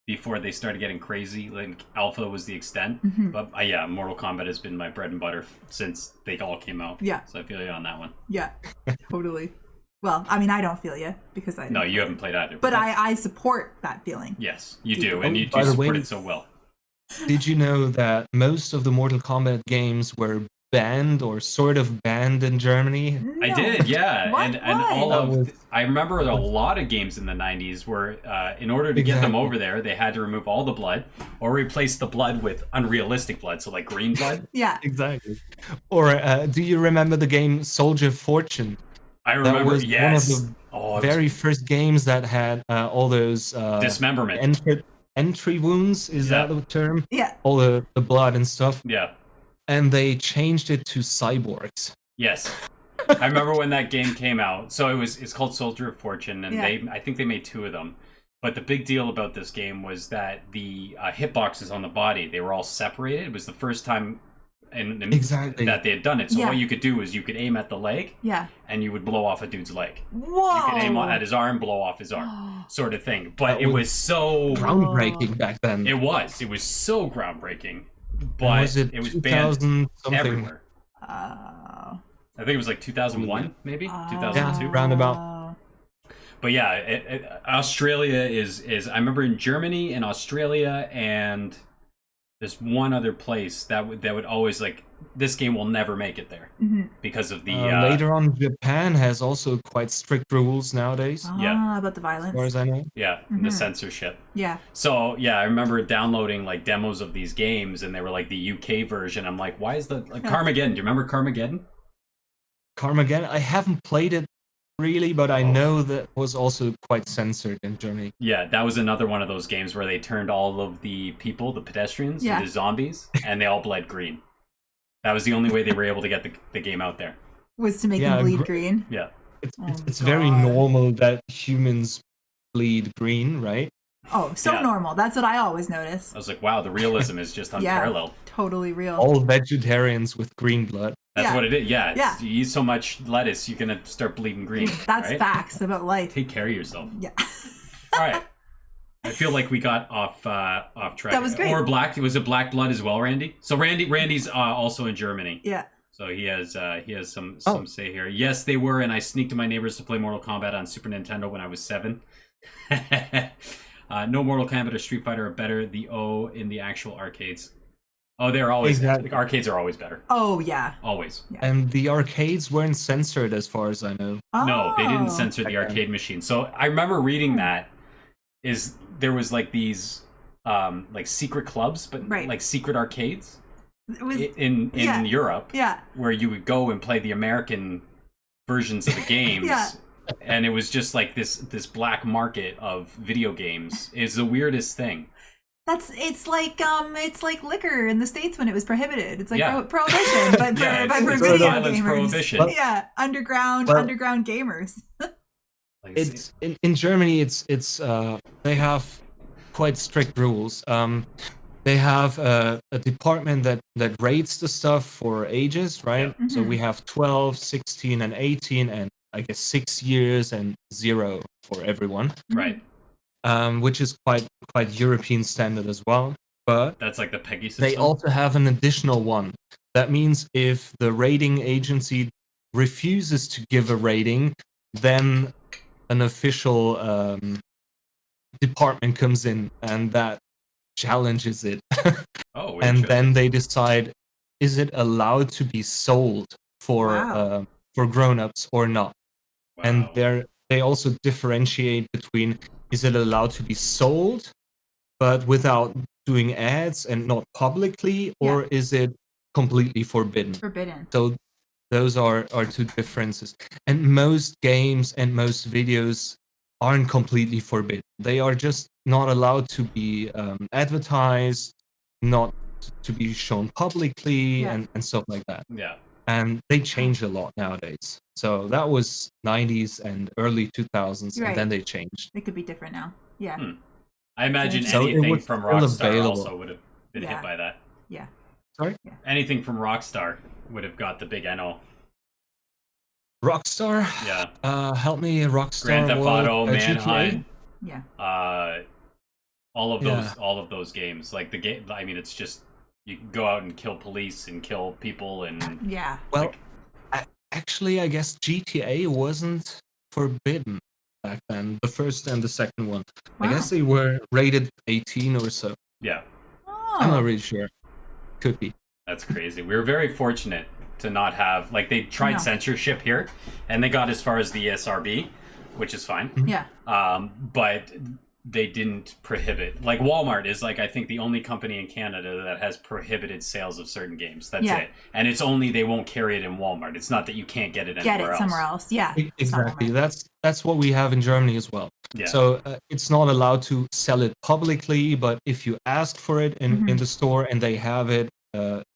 before they started getting crazy. Like Alpha was the extent. Mm-hmm. But Mortal Kombat has been my bread and butter since they all came out. Yeah. So I feel you on that one. Yeah. Totally. Well, I mean, I don't feel you because I. No, you haven't played either. But I support that feeling. Yes, you do, and you do By the support way, it so well. Did you know that most of the Mortal Kombat games were banned or sort of banned in Germany? No. I did, yeah, What? and Why? all of I remember a lot of games in the '90s where, in order to get them over there, they had to remove all the blood or replace the blood with unrealistic blood, so like green blood. Yeah. Exactly. Or do you remember the game Soldier of Fortune? I remember, that was yes. one of the very first games that had all those dismemberment entry wounds. Is that the term? Yeah. All the blood and stuff. Yeah. And they changed it to cyborgs. Yes. I remember when that game came out. So it's called Soldier of Fortune, and I think they made 2 of them. But the big deal about this game was that the hitboxes on the body, they were all separated. It was the first time Exactly. that they had done it. So what you could do is you could aim at the leg, and you would blow off a dude's leg. Whoa! You could aim at his arm, blow off his arm, sort of thing. But it was so groundbreaking back then. It was so groundbreaking. But it was banned something? everywhere. I think it was like 2001, maybe 2002. Yeah, roundabout. But yeah, Australia is. I remember in Germany and Australia and. There's one other place that would always like this game will never make it there because of the later on Japan has also quite strict rules nowadays. About the violence. As far as I know. Yeah, the censorship. Yeah. So I remember downloading like demos of these games and they were like the UK version. I'm like, why is the Carmageddon? Do you remember Carmageddon? Carmageddon? I haven't played it really, but I know that was also quite censored in Germany. Yeah, that was another one of those games where they turned all of the people, the pedestrians, into zombies, and they all bled green. That was the only way they were able to get the game out there. Was to make them bleed green. Yeah. It's very normal that humans bleed green, right? Oh, so normal. That's what I always notice. I was like, wow, the realism is just unparalleled. Totally real. All vegetarians with green blood. That's what it is. Yeah. You eat so much lettuce, you're going to start bleeding green. That's facts about life. Take care of yourself. Yeah. All right. I feel like we got off track. That was great. Or black. Was it black blood as well, Randy? So Randy's also in Germany. Yeah. So he has some say here. Yes, they were, and I sneaked to my neighbors to play Mortal Kombat on Super Nintendo when I was 7. No Mortal Kombat or Street Fighter are better. The O in the actual arcades. Oh, they're always the arcades are always better. Oh yeah, always. Yeah. And the arcades weren't censored, as far as I know. Oh. No, they didn't censor the arcade machine. So I remember reading that there was like these like secret clubs, but Right. like secret arcades It was in yeah. Europe, yeah. where you would go and play the American versions of the games. Yeah. And it was just like this black market of video games. It's the weirdest thing. It's like liquor in the States when it was prohibited. It's like Yeah. prohibition, but for, Yeah, but it's for Rhode video Island's gamers. prohibition. Yeah, underground Well- underground gamers. Like, It's in Germany. It's they have quite strict rules. They have a department that rates the stuff for ages, right? Yeah. So Mhm. we have 12, 16, and 18, and I guess 6 years and 0 for everyone, right. which is quite European standard as well. But That's like the Peggy system. they also have an additional one. That means if the rating agency refuses to give a rating, then an official department comes in and that challenges it. Oh, And interesting. then they decide, is it allowed to be sold Wow. for grown-ups or not? Wow. And they also differentiate between, is it allowed to be sold but without doing ads and not publicly, or is it completely forbidden? Forbidden. So those are two differences. And most games and most videos aren't completely forbidden. They are just not allowed to be advertised, not to be shown publicly, Yeah. and stuff like that. Yeah. And they change a lot nowadays. So that was 90s and early 2000s, Right. and then they changed. It could be different now. Yeah. Hmm. I imagine So it anything was from still Rockstar available. also would have been Yeah. hit by that. Yeah. Sorry? Anything from Rockstar would have got the big NO. Rockstar? Yeah. Help me, Rockstar. Grand Theft what? Auto, Manhunt, Yeah. all of Yeah. those games. Like the game, I mean, it's just you can go out and kill police and kill people and Yeah. Well, actually, I guess GTA wasn't forbidden back then. The first and the second one. I Wow. guess they were rated 18 or so. yeah, I'm not Oh. really sure. Could be. that's crazy. We were very fortunate to not have like they tried No. censorship here, and they got as far as the ESRB, which is fine. Yeah. But they didn't prohibit. Like Walmart is like I think the only company in Canada that has prohibited sales of certain games. That's Yeah. it. And it's only they won't carry it in Walmart. It's not that you can't get it anywhere Get it else. somewhere else. Yeah. It's not Exactly. Walmart. That's what we have in Germany as well. Yeah. So it's not allowed to sell it publicly, but if you ask for it in Mhm. the store and they have it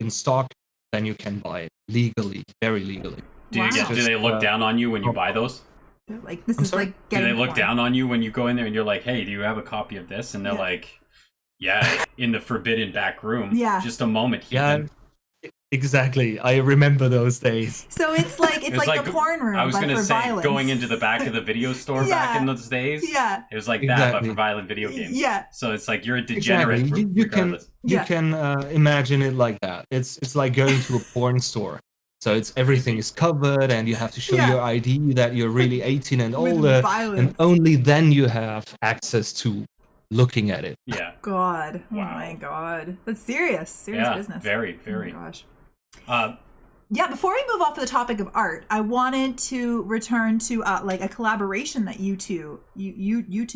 in stock, then you can buy it legally, very legally. do you Wow. get, do they look down on you when you buy those? They're like this I'm is sorry? like Do getting they look porn. down on you when you go in there and you're like, "Hey, do you have a copy of this?" And they're Yeah. like, "Yeah, in the forbidden back room." Yeah. Just a moment. Yeah, heathen. exactly. I remember those days. So it's like the porn room, I was but gonna for say violence. going into the back of the video store back Yeah. in those days. Yeah. It was like that, but Exactly. for violent video games. Yeah. So it's like you're a degenerate. Exactly. You can regardless. you Yeah. can imagine it like that. It's like going to a porn store. So it's everything is covered, and you have to show Yeah. your ID that you're really 18 and With older, violence. and only then you have access to looking at it. Yeah. God. Oh Wow. my God. That's serious Yeah. business. Very, Oh very. my gosh. Uh, Yeah, before we move off of the topic of art, I wanted to return to like a collaboration that you two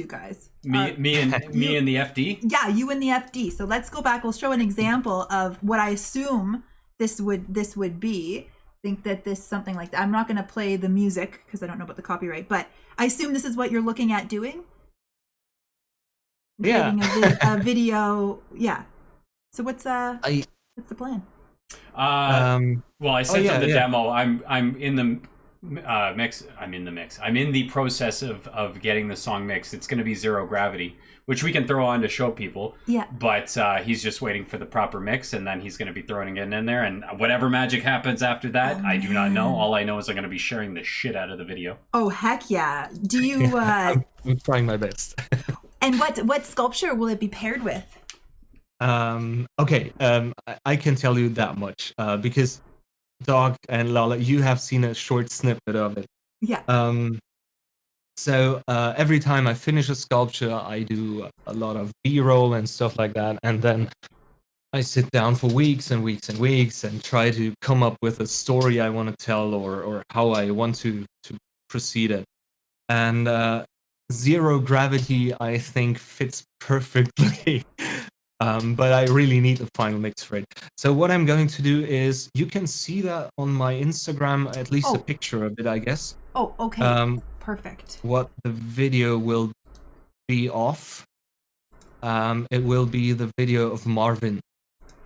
guys. me and the FD. Yeah, you and the FD. So let's go back. We'll show an example of what I assume this would be. Think that this something like that. I'm not going to play the music because I don't know about the copyright, but I assume this is what you're looking at doing. Yeah. Creating a video. Yeah. So what's the plan? Well, I sent yeah, them the yeah. demo. I'm in the mix. I'm in the mix. I'm in the process of getting the song mixed. It's going to be Zero Gravity, which we can throw on to show people. Yeah. But he's just waiting for the proper mix, and then he's going to be throwing it in there. And whatever magic happens after that, I do not know. man. All I know is I'm going to be sharing the shit out of the video. Oh heck yeah! Do you? I'm trying my best. And what sculpture will it be paired with? Okay, I can tell you that much because Doc and Lala, you have seen a short snippet of it. Yeah. So every time I finish a sculpture, I do a lot of B-roll and stuff like that, and then I sit down for weeks and weeks and weeks and try to come up with a story I want to tell or how I want to proceed it. And zero gravity, I think, fits perfectly. But I really need the final mix for it. So what I'm going to do is, you can see that on my Instagram, at least a Oh. picture of it, I guess. Oh, okay. Perfect. What the video will be off. It will be the video of Marvin,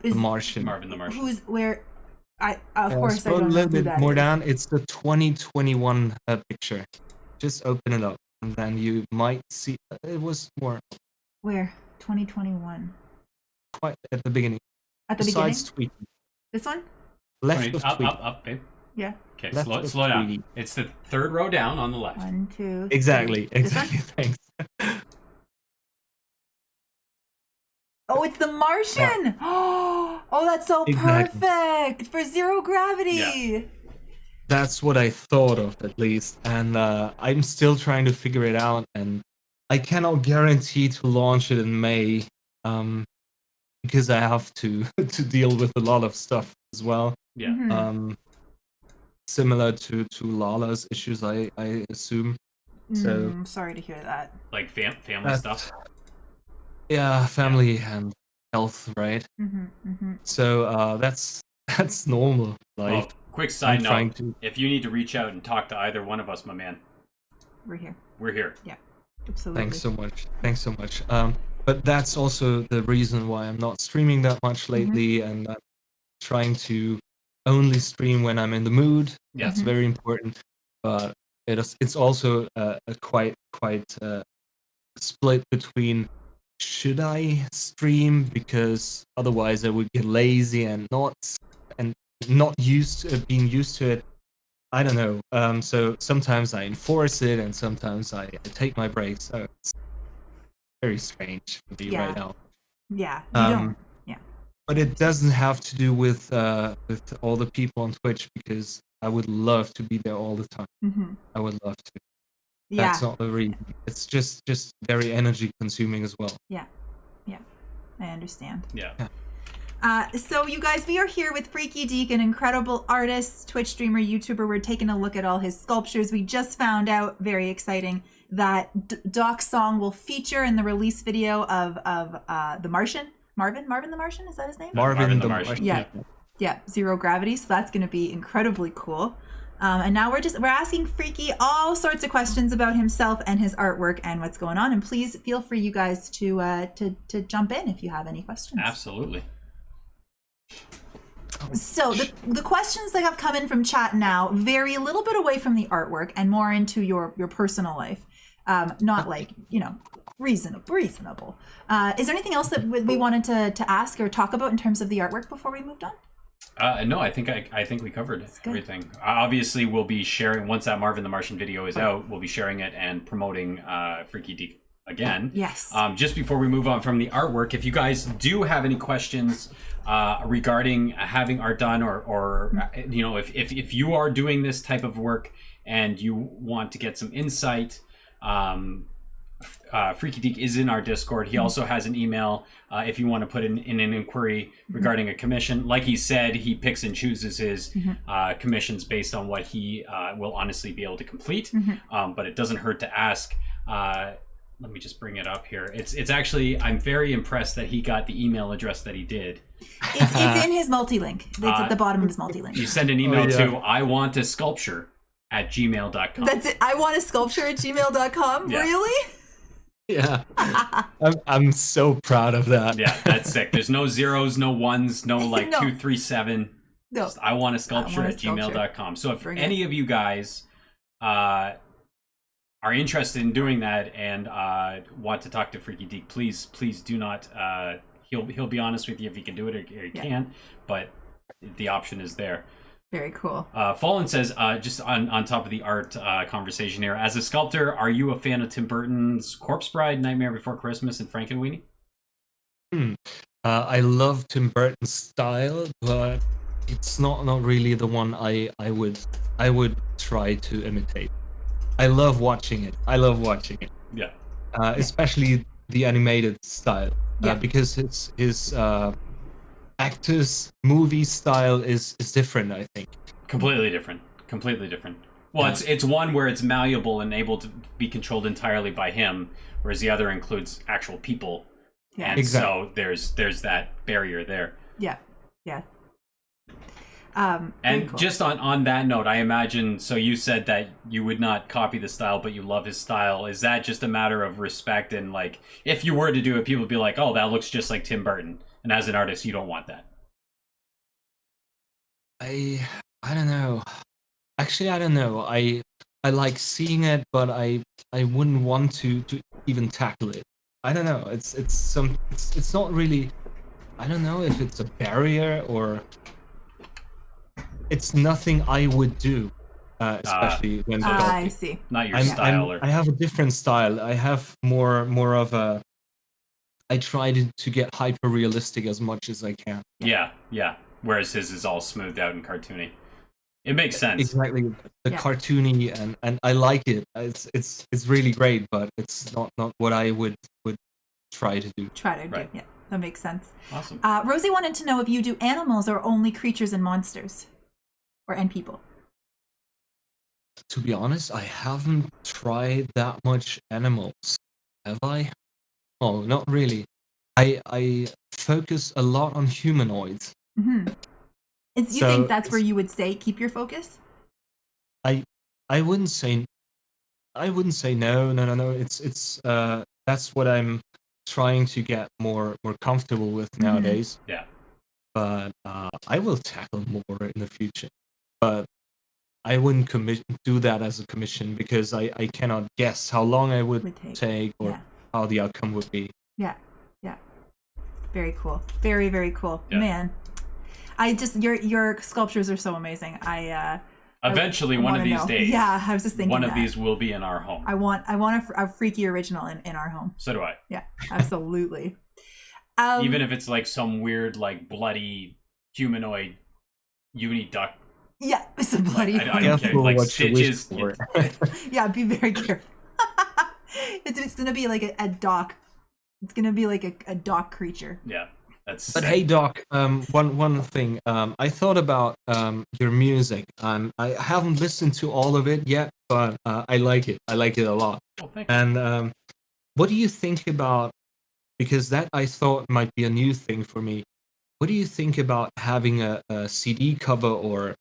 the Martian. Marvin the Martian. Who's where? Of course I Scroll don't a know little who bit that more is. down. It's the 2021 picture. Just open it up, and then you might see. It was more Where? 2021. quite at the beginning. At the Besides beginning? tweet, This one? left of Up, tweet. up, babe. Yeah. Okay, Left of slow down. Tweety. It's the third row down on the left. 1, 2, Exactly, 3. This one? exactly. Thanks. Oh, it's the Martian! Oh, that's so Exactly. perfect for zero gravity. Yeah. That's what I thought of, at least, and I'm still trying to figure it out, and I cannot guarantee to launch it in May, because I have to to deal with a lot of stuff as well. Yeah. Mhm. Similar to Lala's issues, I assume. So Sorry to hear that. Like family that's- stuff. Yeah, family and health, right? Mm-hmm. So that's normal. Like, Well, quick side I'm note: trying to. if you need to reach out and talk to either one of us, my man, We're here. we're here. Absolutely. Thanks so much. Thanks so much. But that's also the reason why I'm not streaming that much lately, and I'm trying to only stream when I'm in the mood. Yeah. That's very important. But it's also a quite split between, should I stream, because otherwise I would get lazy and not used to being used to it. I don't know. So sometimes I enforce it, and sometimes I take my breaks. So it's very strange for me Yeah. right now. Yeah. You don't. But it doesn't have to do with all the people on Twitch, because I would love to be there all the time. Mm-hmm. I would love to. Yeah. That's not the reason. It's just very energy consuming as well. I understand. Yeah. So you guys, we are here with Freaky Deek, an incredible artist, Twitch streamer, YouTuber. We're taking a look at all his sculptures. We just found out, very exciting, that Doc's song will feature in the release video of the Martian. Marvin the Martian, is that his name? Marvin the Martian. Yeah, Zero Gravity. So that's going to be incredibly cool. And now we're asking Freaky all sorts of questions about himself and his artwork and what's going on. And please feel free, you guys, to jump in if you have any questions. Absolutely. So the questions that have come in from chat now vary a little bit away from the artwork and more into your personal life. Not like, reasonable. Is there anything else that we wanted to ask or talk about in terms of the artwork before we moved on? No, I think we covered everything. Obviously, we'll be sharing, once that Marvin the Martian video is out, we'll be sharing it and promoting Freaky Deek again. Yes. Just before we move on from the artwork, if you guys do have any questions regarding having art done, or if you are doing this type of work and you want to get some insight, Freaky Deek is in our Discord. He also has an email if you want to put in an inquiry regarding a commission. Like he said, he picks and chooses his commissions based on what he will honestly be able to complete. But it doesn't hurt to ask. Let me just bring it up here. It's actually, I'm very impressed that he got the email address that he did. It's in his multi-link. It's at the bottom of his multi-link. You send an email to iwantasculpture@gmail.com. That's it. I want a sculpture at gmail.com. Yeah. Really? Yeah. I'm so proud of that. Yeah, that's sick. There's no zeros, no ones, no like No. 237. No. Just, I want a sculpture at sculpture. gmail.com. So if Bring it. any of you guys are interested in doing that and want to talk to Freaky Deek, please do not. He'll be honest with you if he can do it or he can't, but the option is there. Very cool. Fallen says, just on top of the art conversation here, as a sculptor, are you a fan of Tim Burton's Corpse Bride, Nightmare Before Christmas, and Frankenweenie? I love Tim Burton's style, but it's not really the one I would try to imitate. I love watching it. Yeah. Especially the animated style, Yeah. because his actor's movie style is different, I think. Completely different. Well, it's one where it's malleable and able to be controlled entirely by him, whereas the other includes actual people. Yeah. And Exactly. so there's that barrier there. Yeah. Yeah. And very cool. just on that note, I imagine, so you said that you would not copy the style, but you love his style. Is that just a matter of respect? And like, if you were to do it, people would be like, oh, that looks just like Tim Burton. And as an artist, you don't want that. I don't know. Actually, I don't know. I like seeing it, but I wouldn't want to even tackle it. I don't know. It's not really. I don't know if it's a barrier or it's nothing I would do, especially when I see. Not your style. I have a different style. I have more of a. I try to get hyper realistic as much as I can. Yeah. Whereas his is all smoothed out and cartoony. It makes sense. Exactly, the cartoony and I like it. It's really great, but it's not what I would try to do. Right. Yeah, that makes sense. Awesome. Rosie wanted to know if you do animals or only creatures and monsters, and people. To be honest, I haven't tried that much animals. Have I? Oh, not really. I focus a lot on humanoids. Mm-hmm. You So think that's where it's- you would say keep your focus? I wouldn't say no. It's that's what I'm trying to get more comfortable with nowadays. Yeah. But I will tackle more in the future. But I wouldn't do that as a commission because I cannot guess how long I would take or Yeah. how the outcome would be. Yeah. Very cool. Very, very cool. Yeah. Man. I just your sculptures are so amazing. Eventually, I one of wanna these know. days, Yeah, I was just thinking one of that. these will be in our home. I want a freaky original in our home. So do I. Yeah, absolutely. Even if it's like some weird, like bloody humanoid uni duck. Yeah, it's a bloody. I don't care. Careful Like what you wish stitches. for. Yeah, be very careful. It's gonna be like a dock. It's gonna be like a dock creature. Yeah, that's. But hey, Doc, one thing. I thought about your music, and I haven't listened to all of it yet, but I like it. I like it a lot. Oh, thank you. And what do you think about? Because that I thought might be a new thing for me. What do you think about having a CD cover or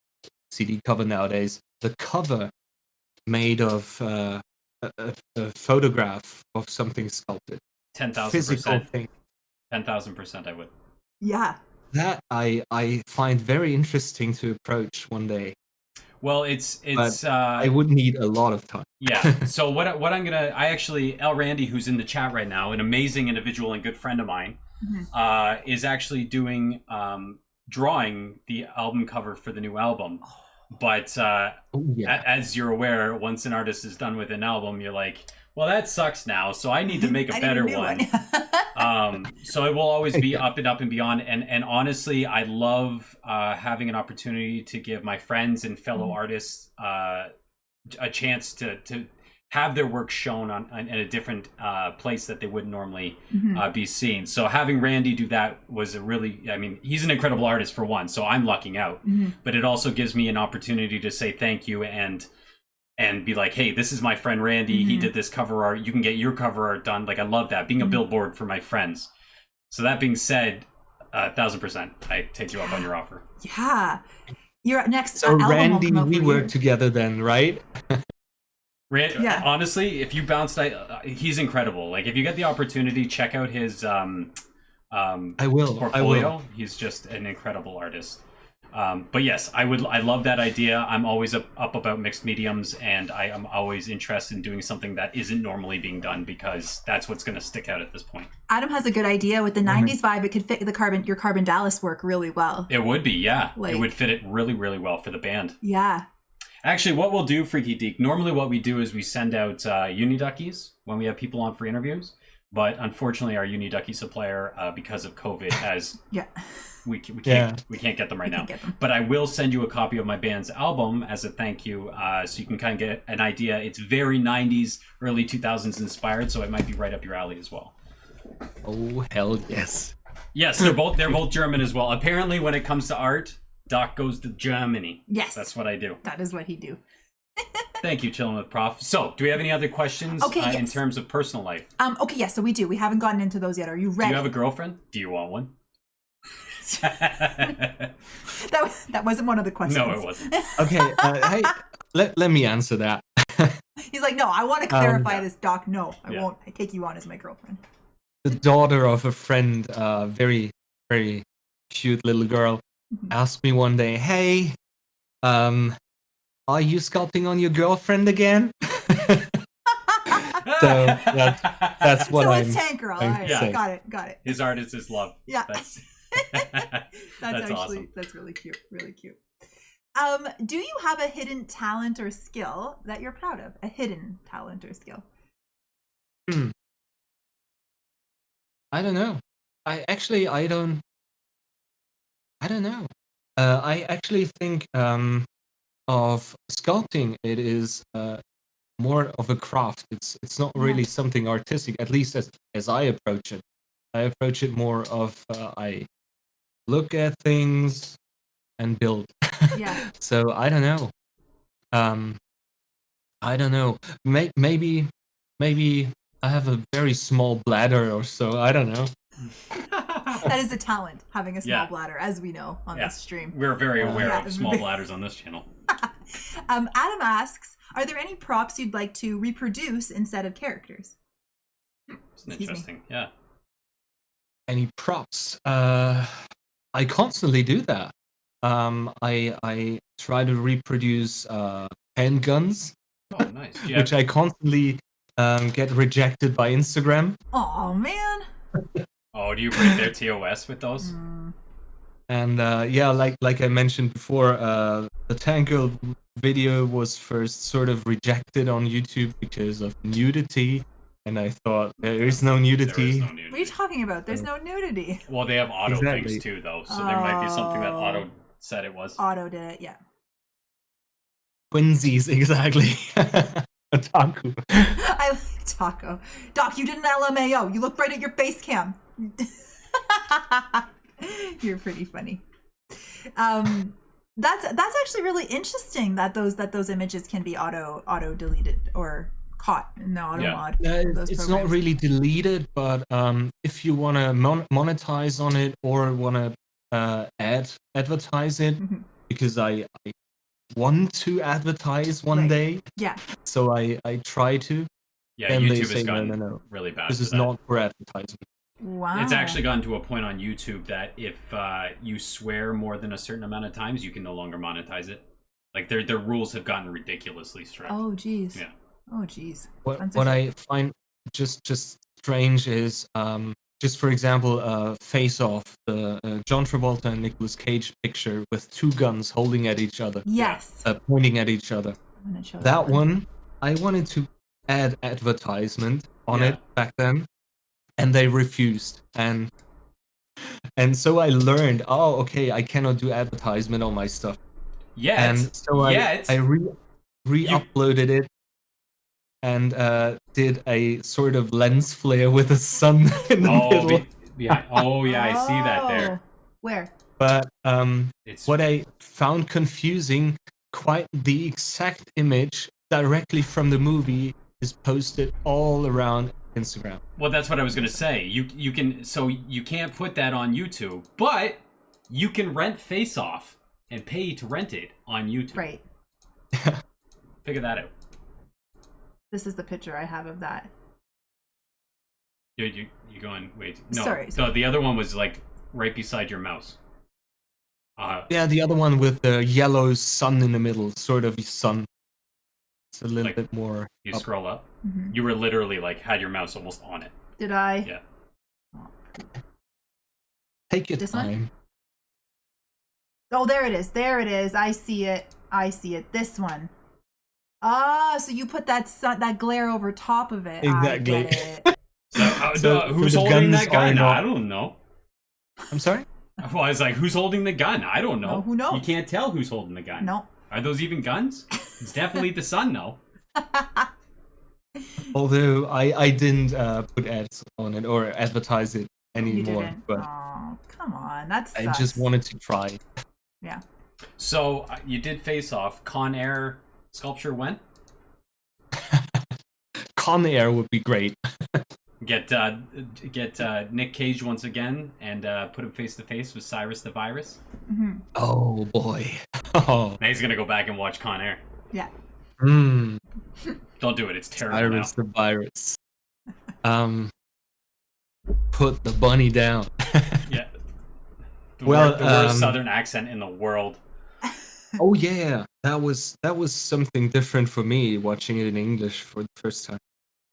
CD cover nowadays? The cover made of a photograph of something sculpted. 10,000%. Thing. 10,000%. I would. Yeah. That I find very interesting to approach one day. Well, it's. But I would need a lot of time. Yeah. So what I'm gonna, I actually, El Randy, who's in the chat right now, an amazing individual and good friend of mine, is actually doing drawing the album cover for the new album. But as you're aware, once an artist is done with an album, you're like, well, that sucks now. So I need to make a better one. So it will always be up and beyond. And honestly, I love having an opportunity to give my friends and fellow artists a chance to have their work shown in a different place that they wouldn't normally be seen. So having Randy do that was he's an incredible artist for one, so I'm lucking out. But it also gives me an opportunity to say thank you and be like, hey, this is my friend Randy. He did this cover art. You can get your cover art done. Like, I love that. Being a billboard for my friends. So that being said, 1,000%, I take you up on your offer. Yeah. Your next So album Randy, will come out we for work you. together then, right? Yeah. Honestly, if you bounced, he's incredible. Like, if you get the opportunity, check out his I will. portfolio. He's just an incredible artist. But yes, I love that idea. I'm always up about mixed mediums, and I am always interested in doing something that isn't normally being done because that's what's going to stick out at this point. Adam has a good idea with the 90s vibe. It could fit your Carbon Dallas work really well. It would be, yeah. Like- it would fit it really, really well for the band. Yeah. Actually, what we'll do, Freaky Deek, normally what we do is we send out Uniduckies when we have people on for interviews. But unfortunately, our Uniducky supplier, because of COVID, has we can't get them right now. But I will send you a copy of my band's album as a thank you, so you can kind of get an idea. It's very 90s, early 2000s inspired, so it might be right up your alley as well. Oh hell yes! Yes, they're both German as well. Apparently, when it comes to art, Doc goes to Germany. Yes. That's what I do. That is what he do. Thank you, Chillin' with Prof. So, do we have any other questions Okay, in yes. terms of personal life? Okay, yes, so we do. We haven't gotten into those yet. Are you Do ready? you have a girlfriend? Do you want one? That wasn't one of the questions. No, it wasn't. Okay, hey, let me answer that. He's like, no, I want to clarify this, Doc. No, I won't. I take you on as my girlfriend. The daughter of a friend, very, very cute little girl, asked me one day, "Hey, are you sculpting on your girlfriend again?" So that's what so I'm. it's Tank Girl. All I'm right, saying. got it. His art is his love. Yeah. That's That's awesome. That's really cute. Really cute. Do you have a hidden talent or skill that you're proud of? A hidden talent or skill? I don't know. I don't know. I actually think of sculpting. It is more of a craft. It's not really something artistic. At least as I approach it. I approach it more of I look at things and build. Yeah. So I don't know. I don't know. Maybe I have a very small bladder or so. I don't know. That is a talent, having a small bladder, as we know on this stream. We're very aware of small bladders on this channel. Adam asks, are there any props you'd like to reproduce instead of characters? It's interesting. Yeah. Any props? I constantly do that. I try to reproduce handguns, Oh, nice. which I constantly get rejected by Instagram. Oh man. Oh, do you break their TOS with those? And like I mentioned before, the Tangle video was first sort of rejected on YouTube because of nudity, and I thought there is no nudity. What are you talking about? There's no nudity. Well, they have auto things too, though, so there might be something that auto said it was. Auto did it, yeah. Twinsies, exactly. Otaku. I like Taco. Doc, you did an LMAO. You looked right at your face cam. You're pretty funny. That's actually really interesting that those images can be auto deleted or caught in the auto mod. It's not really deleted, but if you want to monetize on it or want to advertise it, because I want to advertise one day. Yeah. So I try to. Yeah, then YouTube has gotten really bad. This is not for advertisement. Wow. It's actually gotten to a point on YouTube that if you swear more than a certain amount of times, you can no longer monetize it. Like their rules have gotten ridiculously strict. Oh geez. Yeah. Oh geez. What I find just strange is just for example, Face Off, the John Travolta and Nicolas Cage picture with two guns holding at each other. Yes. Pointing at each other. I'm gonna show That one, I wanted to add advertisement on it back then, and they refused. And so I learned, oh, okay, I cannot do advertisement on my stuff. Yeah. And so I re-uploaded it and did a sort of lens flare with a sun in the middle. Yeah. Oh, yeah, I see that there. Where? But what I found confusing, quite the exact image directly from the movie is posted all around Instagram. Well, that's what I was gonna say. You can, so you can't put that on YouTube, but you can rent Face Off and pay to rent it on YouTube. Right. Figure that out. This is the picture I have of that. You going? Wait, no. Sorry. So the other one was like right beside your mouse. Yeah, the other one with the yellow sun in the middle, sort of sun. It's a little bit more. You scroll up. You were literally like had your mouse almost on it. Did I? Yeah. Take your This time. one? Oh, there it is. There it is. I see it. I see it. This one. Ah, so you put that glare over top of it. Exactly. I get it. So, who's holding that gun? I don't know. I'm sorry? Well, I was like, who's holding the gun? I don't know. Oh, who knows? You can't tell who's holding the gun. No. Are those even guns? It's definitely the sun, though. Although I didn't put ads on it or advertise it anymore. You didn't? But oh, come on. That's. I just wanted to try. Yeah. So you did Face Off. Con Air Sculpture when? Con Air would be great. Get Nick Cage once again and put him face to face with Cyrus the Virus. Mm-hmm. Oh boy. Oh. Now he's gonna go back and watch Con Air. Yeah. Hmm. Don't do it. It's terrible Cyrus now. the Virus. Put the bunny down. Yeah. The Well, worst Southern accent in the world. Oh yeah, that was something different for me watching it in English for the first time.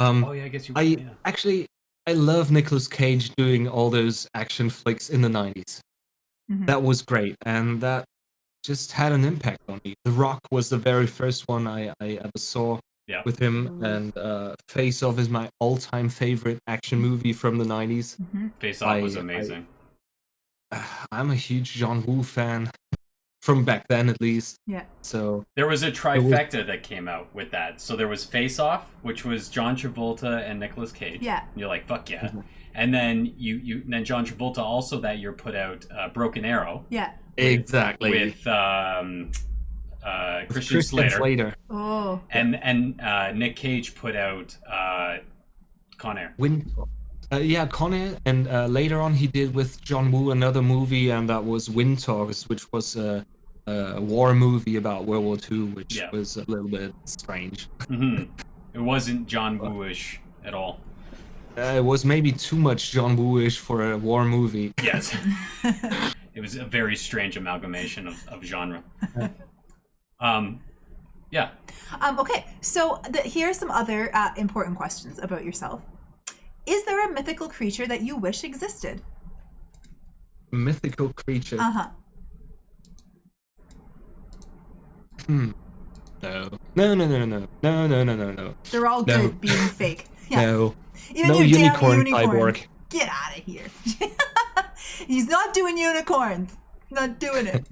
Oh yeah, I guess you. Yeah. I love Nicolas Cage doing all those action flicks in the 90s. Mm-hmm. That was great, and that just had an impact on me. The Rock was the very first one I ever saw Yeah. with him, and Face Off is my all-time favorite action movie from the 90s. Mm-hmm. Face Off was amazing. I'm a huge John Woo fan, from back then at least. Yeah. So there was a trifecta that came out with that. So there was Face Off, which was John Travolta and Nicolas Cage. Yeah. And you're like, fuck yeah. Mhm. And then then John Travolta also that year put out Broken Arrow. Yeah. exactly With Christian Slater. Oh. And Nick Cage put out Con Air. Yeah, Con Air, and later on he did with John Woo another movie, and that was Wind Talks, which was a war movie about World War II, which was a little bit strange. Mm-hmm. It wasn't John Woo-ish at all. It was maybe too much John Woo-ish for a war movie. Yes. It was a very strange amalgamation of genre. Yeah. Okay, so here are some other important questions about yourself. Is there a mythical creature that you wish existed? Mythical creature? Uh-huh. No. No. They're all good being fake. Yeah. No. Even No your unicorn damn cyborg. Get out of here. He's not doing unicorns. Not doing it.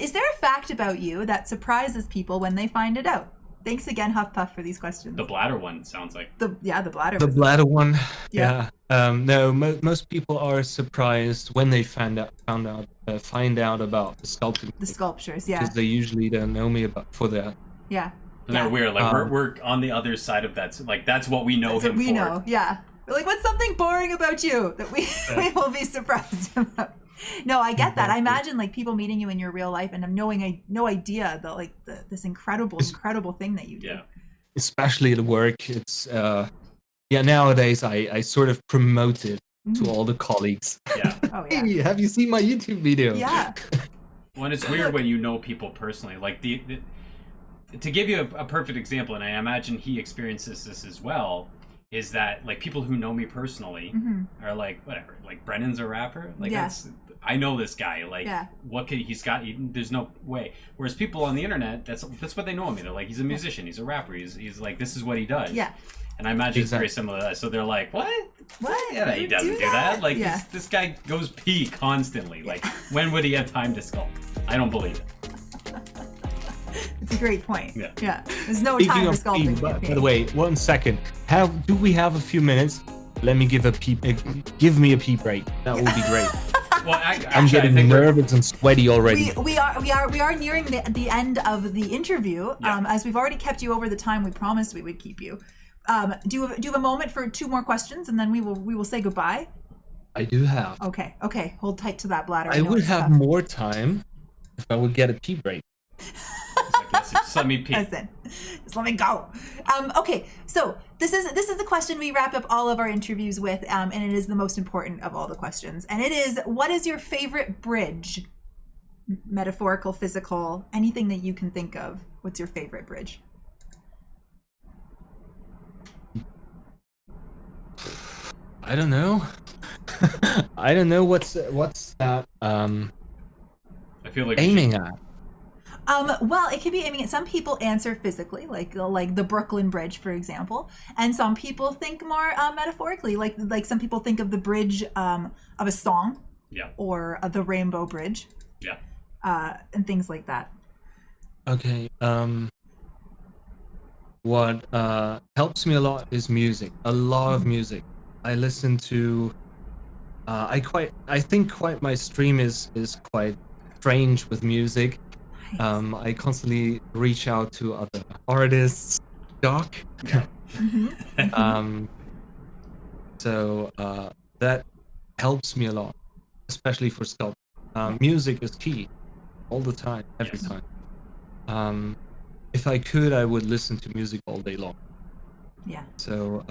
Is there a fact about you that surprises people when they find it out? Thanks again, Huffpuff, for these questions. The bladder one sounds like. The bladder. The bladder one. Yeah. No, most people are surprised when they find out about the sculpting. The sculptures, yeah. Because they usually don't know me for that. Yeah. And they're weird. Like we're on the other side of that. Like that's what we know That's him what we for. know. Yeah. We're like, what's something boring about you that we will be surprised about? No, I get that. I imagine like people meeting you in your real life and have no idea that this incredible thing that you do. Yeah. Especially at work, it's nowadays I sort of promote it to all the colleagues. Yeah. Oh yeah. Hey, have you seen my YouTube video? Yeah. Well, it's weird when you know people personally. Like to give you a perfect example, and I imagine he experiences this as well, is that like people who know me personally are like, whatever, like Brennan's a rapper, like I know this guy, like what could he's got, there's no way. Whereas people on the internet, that's what they know him. They're like, he's a musician, he's a rapper, he's like, this is what he does. Yeah. And I imagine it's very similar to that. So they're like, what? Yeah, he doesn't do that. Like this guy goes pee constantly. Like when would he have time to sculpt? I don't believe it. It's a great point. Yeah. There's no Speaking time of for sculpting. by the way, 1 second. Do we have a few minutes? Let me give me a pee break. That would be great. Well, I'm getting nervous and sweaty already. We are nearing the end of the interview. As we've already kept you over the time we promised we would keep you. Do you have a moment for 2 more questions, and then we will say goodbye? I do have. Okay. Hold tight to that bladder. I would have more time if I would get a pee break. Just let me pee. Listen, just let me go. Okay, so this is the question we wrap up all of our interviews with, and it is the most important of all the questions. And it is, what is your favorite bridge? Metaphorical, physical, anything that you can think of. What's your favorite bridge? I don't know. I don't know what's that I feel like aiming at. Well, it could be aiming at, some people answer physically, like the Brooklyn Bridge, for example, and some people think more metaphorically, like some people think of the bridge of a song, or the Rainbow Bridge, and things like that. Okay. What helps me a lot is music. A lot of music. I listen to. I think my stream is quite strange with music. Nice. I constantly reach out to other artists, Doc. Mhm. So that helps me a lot, especially for sculpting. Yeah. Music is key all the time, every Yes. time. If I could, I would listen to music all day long. Yeah. So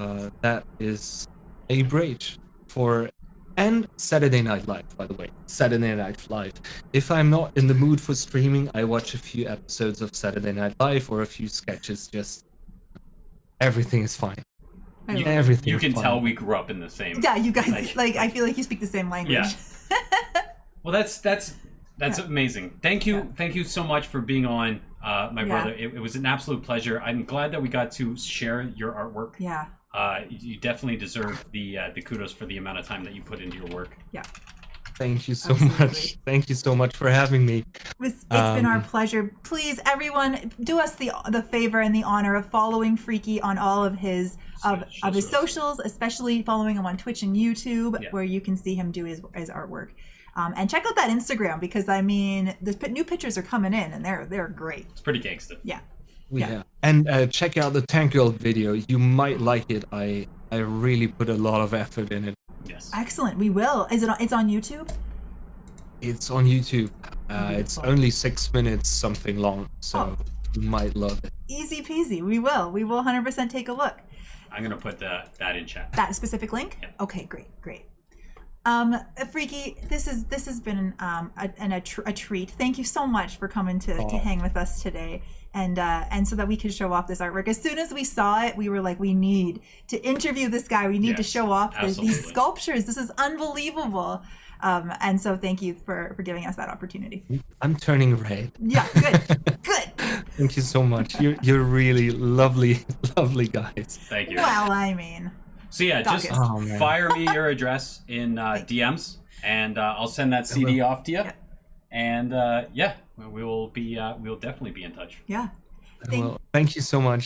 that is a bridge for, and Saturday Night Live, by the way. Saturday Night Live. If I'm not in the mood for streaming, I watch a few episodes of Saturday Night Live or a few sketches. Just everything is fine. I You, love it. Everything. you is can fine. tell we grew up in the same. Yeah, you guys Like- I feel like you speak the same language. Yeah. Well, that's Yeah. amazing. Thank you so much for being on, my Yeah. brother. It was an absolute pleasure. I'm glad that we got to share your artwork. Yeah. You definitely deserve the kudos for the amount of time that you put into your work. Yeah. Thank you so Absolutely. much. Thank you so much for having me. It's been our Um, pleasure. Please, everyone, do us the favor and the honor of following Freaky on all of his of his socials, especially following him on Twitch and YouTube, Yeah. where you can see him do his artwork. And check out that Instagram because I mean, the new pictures are coming in and they're great. It's pretty gangster. Yeah. Yeah. And check out the Tank Girl video. You might like it. I really put a lot of effort in it. Yes. Excellent. We will. It's on YouTube? It's on YouTube. It's Beautiful. only 6 minutes something long, so Oh. you might love it. Easy peasy. We will. We will 100% take a look. I'm gonna put that in chat. That specific link? Yeah. Okay, great. Freaky, this has been a treat. Thank you so much for coming to hang with us today, and so that we could show off this artwork. As soon as we saw it, we were like, we need to interview this guy. We need to Yes, show off these absolutely. sculptures. This is unbelievable. And so thank you for giving us that opportunity. I'm turning red. Yeah, good. Thank you so much. You're really lovely, lovely guys. Thank you. Well, I mean, So yeah, just Doggist. Oh, man. fire me your address in DMs, and I'll send that CD off to you. Yeah. And we'll definitely be in touch. yeah. Well, thank you so much.